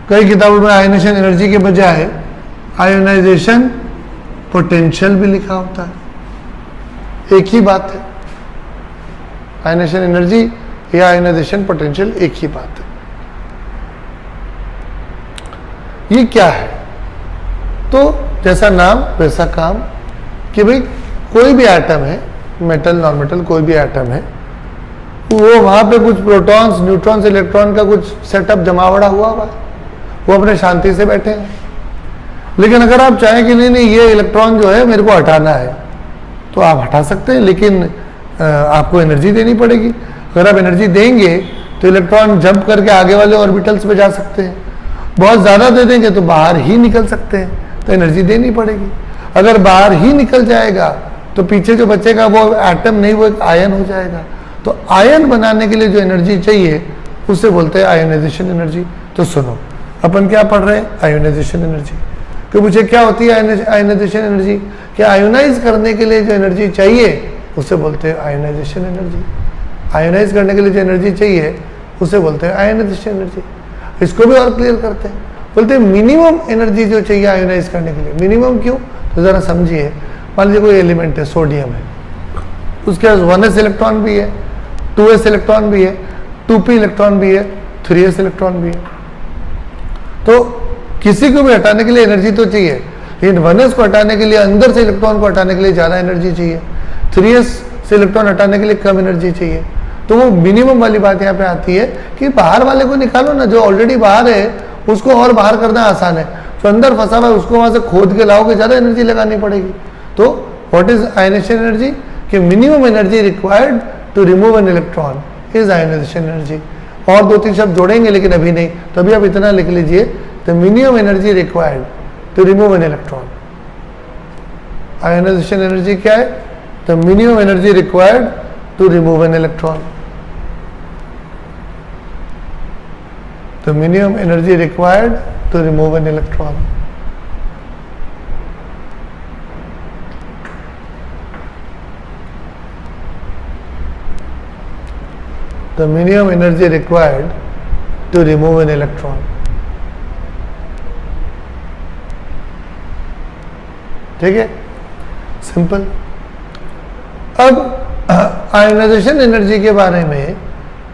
कई किताबों में आयोनाइजेशन एनर्जी के बजाय आयोनाइजेशन पोटेंशियल भी लिखा होता है। एक ही बात है, आयोनाइजेशन एनर्जी या आयोनाइजेशन पोटेंशियल एक ही बात है। ये क्या है? तो जैसा नाम वैसा काम कि भाई कोई भी एटम है, मेटल नॉन मेटल कोई भी एटम है, वो वहां पे कुछ प्रोटॉन्स न्यूट्रॉन्स इलेक्ट्रॉन का कुछ सेटअप जमावड़ा हुआ है, वो अपने शांति से बैठे हैं। लेकिन अगर आप चाहें कि नहीं नहीं ये इलेक्ट्रॉन जो है मेरे को हटाना है तो आप हटा सकते हैं, लेकिन आपको एनर्जी देनी पड़ेगी। अगर आप एनर्जी देंगे तो इलेक्ट्रॉन जंप करके आगे वाले ऑर्बिटल्स पे जा सकते हैं, बहुत ज़्यादा दे देंगे तो बाहर ही निकल सकते हैं, तो एनर्जी देनी पड़ेगी। अगर बाहर ही निकल जाएगा तो पीछे जो बचेगा वो एटम नहीं, वो एक आयन हो जाएगा। तो आयन बनाने के लिए जो एनर्जी चाहिए उसे बोलते हैं आयोनाइजेशन एनर्जी। तो सुनो, अपन क्या पढ़ रहे हैं? Ionization energy. कि मुझे क्या होती है आयोनाइजेशन एनर्जी? कि आयोनाइज करने के लिए जो एनर्जी चाहिए उसे बोलते हैं आयोनाइजेशन एनर्जी। आयोनाइज करने के लिए जो एनर्जी चाहिए उसे बोलते हैं आयोनाइजेशन एनर्जी। इसको भी और क्लियर करते हैं, बोलते हैं मिनिमम एनर्जी जो चाहिए आयोनाइज करने के लिए। मिनिमम क्यों? तो ज़रा समझिए। मान लीजिए कोई एलिमेंट है, सोडियम है, उसके पास 1s इलेक्ट्रॉन भी है, 2s इलेक्ट्रॉन भी है, 2p इलेक्ट्रॉन भी है, 3s इलेक्ट्रॉन भी है। तो किसी को भी हटाने के लिए एनर्जी तो चाहिए, लेकिन 1s को हटाने के लिए, अंदर से इलेक्ट्रॉन को हटाने के लिए ज़्यादा एनर्जी चाहिए, 3s से इलेक्ट्रॉन हटाने के लिए कम एनर्जी चाहिए। तो वो मिनिमम वाली बात यहाँ पे आती है कि बाहर वाले को निकालो ना, जो ऑलरेडी बाहर है उसको और बाहर करना आसान है। जो अंदर फंसा हुआ है उसको वहां से खोद के लाओगे, ज़्यादा एनर्जी लगानी पड़ेगी। तो व्हाट इज आयनाइजेशन एनर्जी? कि minimum energy required to remove an electron is ionization energy. और 2-3 शब्द जोड़ेंगे लेकिन अभी नहीं, तो अभी आप इतना लिख लीजिए, the minimum energy required to remove an electron. Ionization energy क्या है? The minimum energy required to remove an electron. The minimum energy required to remove an electron. The minimum energy required to remove an electron. ठीक है, simple. अब ionisation energy के बारे में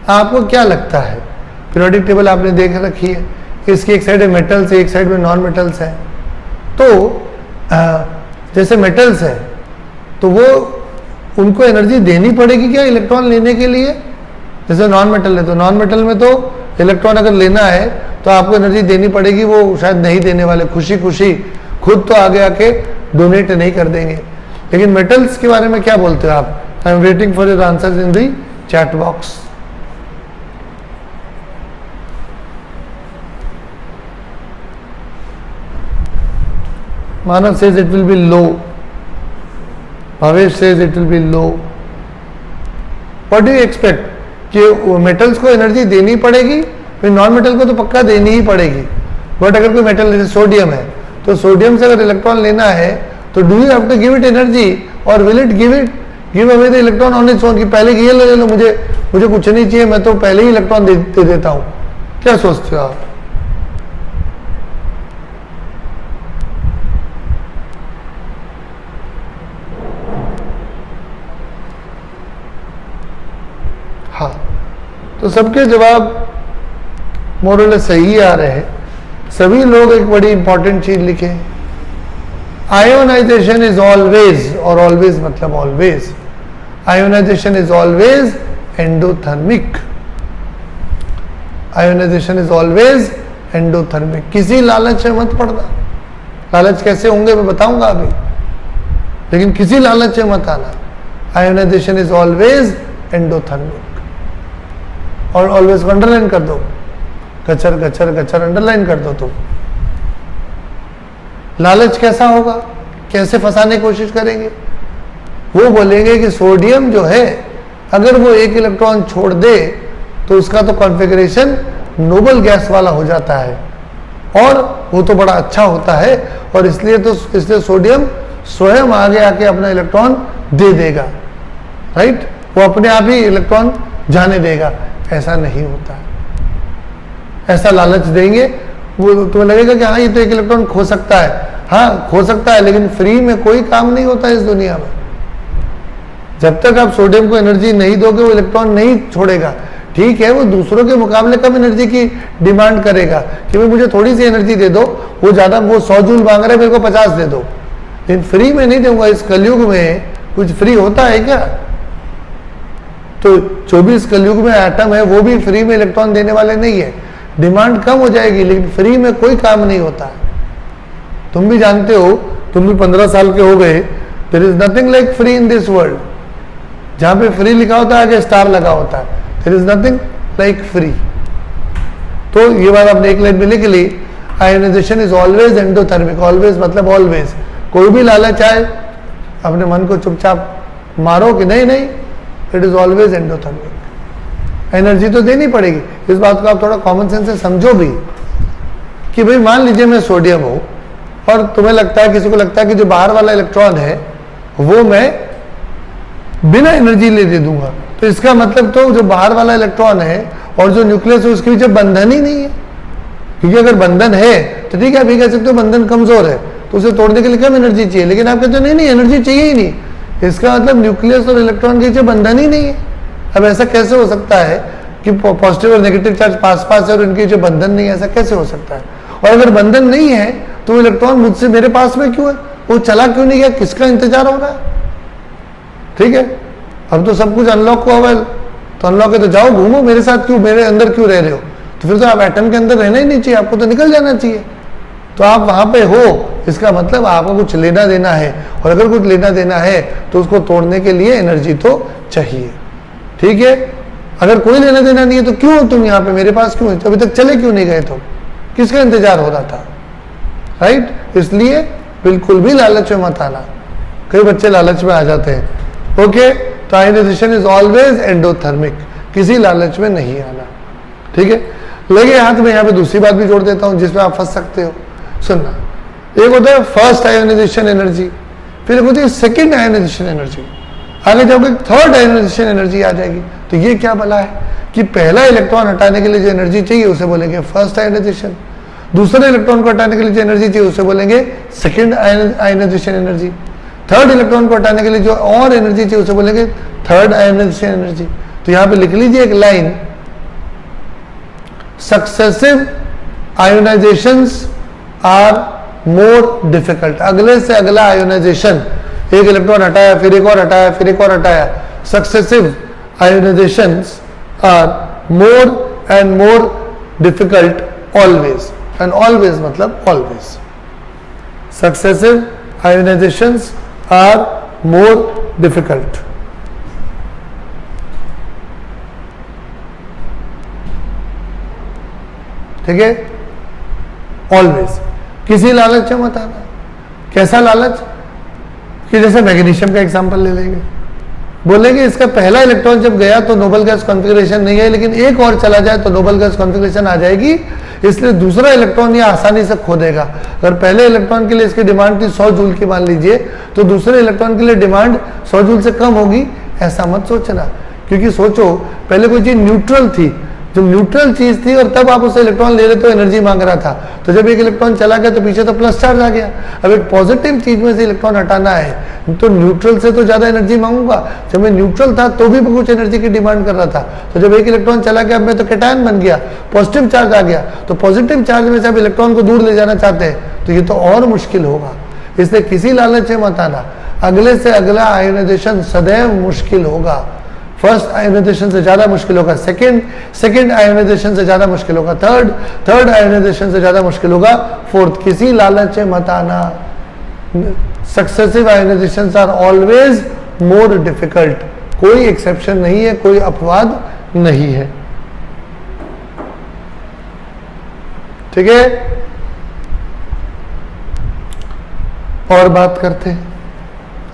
आपको क्या लगता है? पीरियोडिक टेबल आपने देख रखी है, इसकी एक साइड है मेटल्स है, एक साइड में नॉन मेटल्स है। तो जैसे मेटल्स है तो वो उनको एनर्जी देनी पड़ेगी क्या इलेक्ट्रॉन लेने के लिए? जैसे नॉन मेटल है तो नॉन मेटल में तो इलेक्ट्रॉन अगर लेना है तो आपको एनर्जी देनी पड़ेगी, वो शायद नहीं देने वाले, खुशी खुशी खुद तो आगे आके डोनेट नहीं कर देंगे। लेकिन मेटल्स के बारे में क्या बोलते हो आप? I am waiting for your answers in the chat box. Manav says it will be low. Bhavesh says it will be low. What do you expect? कि मेटल्स को एनर्जी देनी पड़ेगी, फिर नॉन मेटल को तो पक्का देनी ही पड़ेगी। बट अगर कोई मेटल जैसे सोडियम है तो सोडियम से अगर इलेक्ट्रॉन लेना है तो do you have to give it energy और will it give away the electron on its own? कि पहले ये ले लो, मुझे कुछ नहीं चाहिए, मैं तो पहले ही इलेक्ट्रॉन दे देता हूँ। क्या सोचते हो आप? हाँ, तो सबके जवाब मोरल सही आ रहे हैं। सभी लोग एक बड़ी इंपॉर्टेंट चीज लिखे, आयोनाइजेशन इज ऑलवेज, और ऑलवेज मतलब always, ionization is always endothermic. Ionization is always endothermic. किसी लालच में मत पड़ना। लालच कैसे होंगे मैं बताऊंगा अभी, लेकिन किसी लालच में मत आना। Ionization is always endothermic. और ऑलवेज अंडरलाइन कर दो, गचर गचर गचर अंडरलाइन कर दो। तुम लालच कैसा होगा? कैसे फंसाने की कोशिश करेंगे? वो बोलेंगे कि सोडियम जो है अगर वो एक इलेक्ट्रॉन छोड़ दे तो उसका तो कॉन्फ़िगरेशन नोबल गैस वाला हो जाता है और वो तो बड़ा अच्छा होता है, और इसलिए सोडियम स्वयं आगे आके अपना इलेक्ट्रॉन दे देगा, राइट? वो अपने आप ही इलेक्ट्रॉन जाने देगा। ऐसा नहीं होता है। ऐसा लालच देंगे वो तुम्हें लगेगा कि हाँ ये तो एक इलेक्ट्रॉन खो सकता है। हाँ खो सकता है, लेकिन फ्री में कोई काम नहीं होता इस दुनिया में। जब तक आप सोडियम को एनर्जी नहीं दोगे वो इलेक्ट्रॉन नहीं छोड़ेगा। ठीक है, वो दूसरों के मुकाबले कम एनर्जी की डिमांड करेगा कि भाई मुझे थोड़ी सी एनर्जी दे दो, वो 100 जूल मांग रहा है, मेरे को 50 दे दो, लेकिन फ्री में नहीं दूंगा। इस कलयुग में कुछ फ्री होता है क्या? तो 24 कलयुग में एटम है, वो भी फ्री में इलेक्ट्रॉन देने वाले नहीं है। डिमांड कम हो जाएगी, लेकिन फ्री में कोई काम नहीं होता है। तुम भी जानते हो, तुम भी 15 साल के हो गए। There is nothing like free in this world. जहां पे फ्री लिखा होता है आगे स्टार लगा होता है। There is nothing like free. तो ये बात आपने एक लाइन में लिख ली, ionization is always endothermic. Always मतलब ऑलवेज। कोई भी लालच आए अपने मन को चुपचाप मारो कि नहीं नहीं, it is always endothermic. Energy तो देनी पड़ेगी। इस बात को आप थोड़ा कॉमन सेंस से समझो भी कि भाई मान लीजिए मैं सोडियम हूं और तुम्हें लगता है, किसी को लगता है कि जो बाहर वाला इलेक्ट्रॉन है वो मैं बिना एनर्जी ले दे दूंगा, तो इसका मतलब तो जो बाहर वाला इलेक्ट्रॉन है और जो न्यूक्लियस है उसके बीच बंधन ही नहीं है। क्योंकि अगर बंधन है तो ठीक है, आप ये कह सकते हो बंधन कमजोर है तो उसे तोड़ने के लिए कम एनर्जी चाहिए, लेकिन आप कहते हो नहीं नहीं एनर्जी चाहिए ही नहीं। इसका मतलब न्यूक्लियस और इलेक्ट्रॉन के बीच बंधन ही नहीं है। अब ऐसा कैसे हो सकता है कि पॉजिटिव और नेगेटिव चार्ज पास पास है और इनके बीच बंधन नहीं है? ऐसा कैसे हो सकता है? और अगर बंधन नहीं है तो इलेक्ट्रॉन मुझसे मेरे पास में क्यों है? वो चला क्यों नहीं गया? किसका इंतजार हो रहा है? ठीक है, अब तो सब कुछ अनलॉक हुआ है, तो अनलॉक है तो जाओ घूमो, मेरे साथ क्यों, मेरे अंदर क्यों रह रहे हो? तो फिर तो आप एटम के अंदर रहना ही नहीं चाहिए, आपको तो निकल जाना चाहिए। तो आप वहां पे हो, इसका मतलब आपको कुछ लेना देना है, और अगर कुछ लेना देना है तो उसको तोड़ने के लिए एनर्जी तो चाहिए। ठीक है, अगर कोई लेना देना नहीं है तो क्यों हो तुम यहाँ पे, मेरे पास क्यों है, तो अभी तक चले क्यों नहीं गए, तो किसका इंतजार हो रहा था, राइट। इसलिए बिल्कुल भी लालच में मत आना, कई बच्चे लालच में आ जाते हैं। ओके, तो आयनाइजेशन इज ऑलवेज एंडोथर्मिक, किसी लालच में नहीं आना। ठीक है, लगे हाथ में यहाँ पे दूसरी बात भी जोड़ देता हूं जिसमें आप फंस सकते हो। सुनना, एक होता है फर्स्ट आयोनाइजेशन एनर्जी, फिर एक होती है सेकेंड आयोनाइजेशन एनर्जी, आगे जाओगे थर्ड आयोनाइजेशन एनर्जी आ जाएगी। तो ये क्या भला है कि पहला इलेक्ट्रॉन हटाने के लिए जो एनर्जी चाहिए उसे बोलेंगे फर्स्ट आयोनाइजेशन, दूसरे इलेक्ट्रॉन को हटाने के लिए जो एनर्जी चाहिए उसे बोलेंगे second ionization energy, third electron को हटाने के लिए जो और एनर्जी चाहिए उसे बोलेंगे थर्ड आयोनाइजेशन एनर्जी। तो यहां पे लिख लीजिए एक line, successive ionizations are more difficult. अगले से अगला आयोनाइजेशन, एक इलेक्ट्रॉन हटाया, फिर एक और हटाया, फिर एक और हटाया, successive ionizations are more and more difficult always, and always मतलब always. Successive ionizations are more difficult. ठीक है, ऑलवेज, किसी लालच में मत आना। कैसा लालच कि जैसे मैग्नीशियम का एग्जांपल ले लेंगे, बोलेंगे इसका पहला इलेक्ट्रॉन जब गया तो नोबल गैस कॉन्फ़िगरेशन नहीं है, लेकिन एक और चला जाए तो नोबल गैस कॉन्फ़िगरेशन आ जाएगी, इसलिए दूसरा इलेक्ट्रॉन ये आसानी से खो देगा। अगर पहले इलेक्ट्रॉन के लिए इसकी डिमांड थी 100 जूल की मान लीजिए, तो दूसरे इलेक्ट्रॉन के लिए डिमांड 100 जूल से कम होगी, ऐसा मत सोचना। क्योंकि सोचो पहले कोई चीज न्यूट्रल थी, जब न्यूट्रल चीज थी और तब आप उससे इलेक्ट्रॉन ले रहे तो एनर्जी मांग रहा था, तो जब एक इलेक्ट्रॉन चला गया तो पीछे तो प्लस चार्ज आ गया। अब एक पॉजिटिव चीज में से इलेक्ट्रॉन हटाना है तो न्यूट्रल से तो ज्यादा एनर्जी मांगूंगा, जब मैं न्यूट्रल था तो भी कुछ एनर्जी की डिमांड कर रहा था, तो जब एक इलेक्ट्रॉन चला गया अब मैं तो कैटायन बन गया, पॉजिटिव चार्ज आ गया, तो पॉजिटिव चार्ज में से आप इलेक्ट्रॉन को दूर ले जाना चाहते हैं तो ये तो और मुश्किल होगा। इसलिए किसी लालच से मत आना, अगले से अगला आयोनाइजेशन सदैव मुश्किल होगा। फर्स्ट आयोनाइजेशन से ज्यादा मुश्किल होगा सेकंड आयोनाइजेशन से ज्यादा मुश्किल होगा थर्ड आयोनाइजेशन से ज्यादा मुश्किल होगा फोर्थ। किसी लालच में मत आना। Successive ionizations are always more difficult, कोई एक्सेप्शन नहीं है, कोई अपवाद नहीं है। ठीक है, और बात करते हैं,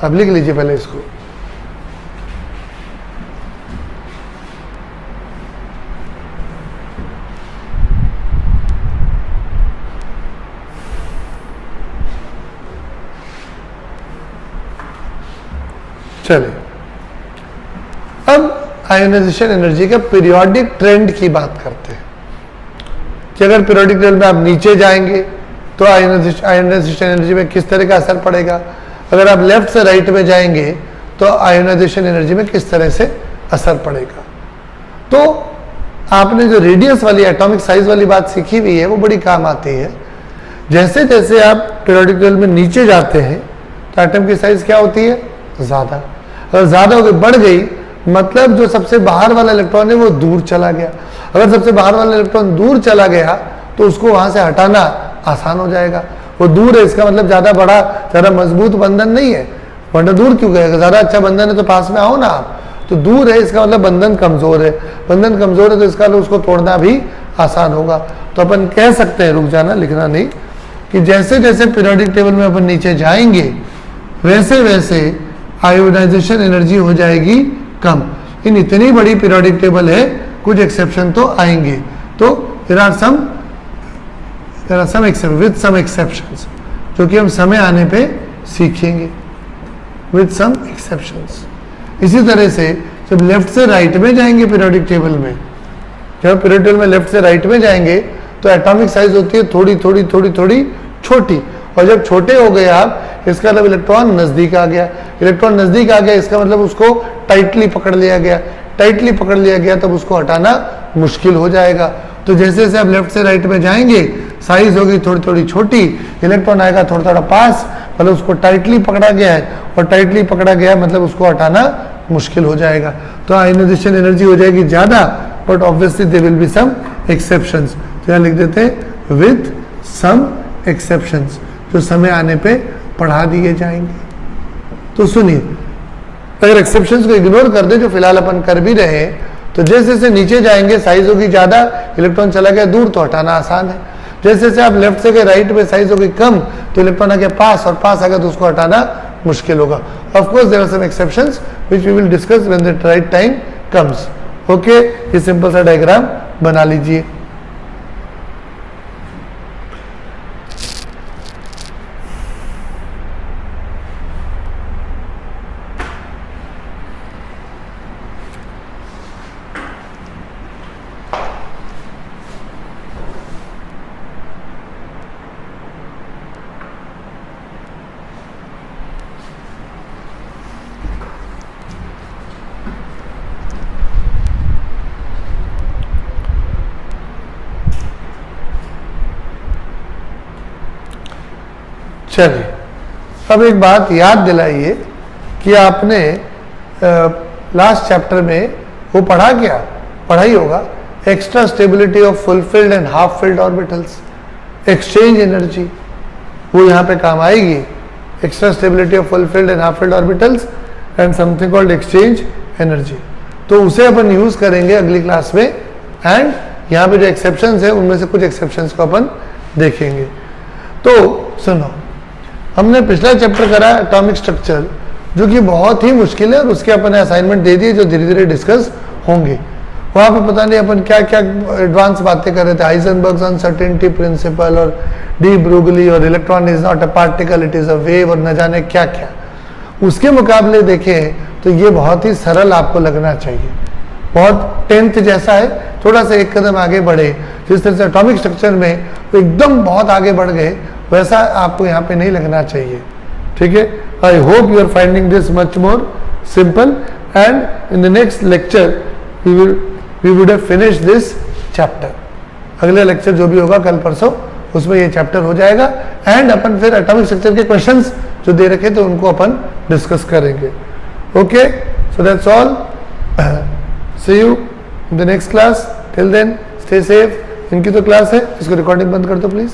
अब लिख लीजिए पहले इसको। चलिए, अब आयोनाइजेशन एनर्जी का पीरियोडिक ट्रेंड की बात करते हैं कि अगर पीरियोडिक ट्रेंड में आप नीचे जाएंगे तो आयोनाइजेशन एनर्जी में किस तरह का असर पड़ेगा, अगर आप लेफ्ट से राइट में जाएंगे तो आयोनाइजेशन एनर्जी में किस तरह से असर पड़ेगा। तो आपने जो रेडियस वाली एटॉमिक साइज वाली बात सीखी हुई है वो बड़ी काम आती है। जैसे जैसे आप पीरियोडिक टेबल में नीचे जाते हैं तो एटम की साइज क्या होती है, ज्यादा। अगर ज्यादा हो गई, बढ़ गई, मतलब जो सबसे बाहर वाला इलेक्ट्रॉन है वो दूर चला गया। अगर सबसे बाहर वाला इलेक्ट्रॉन दूर चला गया तो उसको वहां से हटाना आसान हो जाएगा। वो दूर है, इसका मतलब ज्यादा बड़ा, ज्यादा मजबूत बंधन नहीं है, वरना दूर क्यों गएगा, ज्यादा अच्छा बंधन है तो पास में आओ ना आप। तो दूर है, इसका मतलब बंधन कमजोर है, बंधन कमजोर है तो इसका मतलब उसको तोड़ना भी आसान होगा। तो अपन कह सकते हैं, रुक जाना, लिखना नहीं, कि जैसे जैसे पीरियोडिक टेबल में अपन नीचे जाएंगे वैसे वैसे आयोनाइजेशन एनर्जी हो जाएगी कम। इन इतनी बड़ी पीरियोडिक टेबल है, कुछ एक्सेप्शन तो आएंगे। तो there are some with some exceptions, जो कि हम समय आने पे सीखेंगे, विद सम एक्सेप्शंस। इसी तरह से जब लेफ्ट से राइट में जाएंगे पीरियोडिक टेबल में, जब पीरियोडिक टेबल में लेफ्ट से राइट में जाएंगे तो एटॉमिक साइज होती है थोड़ी थोड़ी थोड़ी थोड़ी छोटी, और जब छोटे हो गए आप, इसका मतलब इलेक्ट्रॉन नजदीक आ गया। इलेक्ट्रॉन नजदीक आ गया इसका मतलब उसको टाइटली पकड़ लिया गया, टाइटली पकड़ लिया गया तब उसको हटाना मुश्किल हो जाएगा। तो जैसे जैसे आप लेफ्ट से राइट में जाएंगे साइज होगी थोड़ी थोड़ी छोटी, इलेक्ट्रॉन आएगा थोड़ा थोड़ा पास, मतलब उसको टाइटली पकड़ा गया है, और टाइटली पकड़ा गया मतलब उसको हटाना मुश्किल हो जाएगा। तो आयोनाइजेशन एनर्जी हो जाएगी ज्यादा, but obviously they will be some exceptions. तो यहाँ लिख देते हैं विथ सम एक्सेप्शंस, जो समय आने पे पढ़ा दिए जाएंगे। तो सुनिए, अगर एक्सेप्शंस को इग्नोर कर दे जो फिलहाल अपन कर भी रहे हैं, तो जैसे जैसे नीचे जाएंगे साइज होगी ज्यादा, इलेक्ट्रॉन चला गया दूर तो हटाना आसान है। जैसे जैसे आप लेफ्ट से गए राइट में साइज होगी कम, तो इलेक्ट्रॉन आगे पास और पास आ गया तो उसको हटाना मुश्किल होगा। Of course there are some exceptions which we will discuss when the right time comes. Okay, ये सिंपल सा डायग्राम बना लीजिए। चलिए, अब एक बात याद दिलाइए कि आपने लास्ट चैप्टर में वो पढ़ा क्या, पढ़ा ही होगा, extra stability of fulfilled and half filled orbitals, exchange energy, वो यहाँ पे काम आएगी। Extra stability of fulfilled and half filled orbitals and something called exchange energy, तो उसे अपन यूज करेंगे अगली क्लास में। एंड यहाँ पे जो एक्सेप्शंस है उनमें से कुछ एक्सेप्शंस को अपन देखेंगे। तो सुनो, हमने पिछला चैप्टर करा एटॉमिक स्ट्रक्चर, जो कि बहुत ही मुश्किल है और उसके अपन ने असाइनमेंट दे दिए जो धीरे धीरे डिस्कस होंगे। वहाँ पे पता नहीं अपन क्या क्या एडवांस बातें कर रहे थे, हाइजेनबर्ग्स अनसर्टेनिटी प्रिंसिपल और डी ब्रूगली और electron is not a particle it is a wave और न जाने क्या क्या। उसके मुकाबले देखें तो ये बहुत ही सरल आपको लगना चाहिए, बहुत टेंथ जैसा है, थोड़ा सा एक कदम आगे बढ़े। जिस तरह से एटॉमिक स्ट्रक्चर में एकदम बहुत आगे बढ़ गए, वैसा आपको यहाँ पे नहीं लगना चाहिए। ठीक है, I hope you are finding this much more simple and in the next lecture we would have finished this chapter. अगले लेक्चर जो भी होगा कल परसों, उसमें ये चैप्टर हो जाएगा एंड अपन फिर एटॉमिक स्ट्रक्चर के क्वेश्चंस जो दे रखे तो उनको अपन डिस्कस करेंगे। Okay, so that's all, see you in the next class, till then stay safe. इनकी तो क्लास है, इसको रिकॉर्डिंग बंद कर दो प्लीज।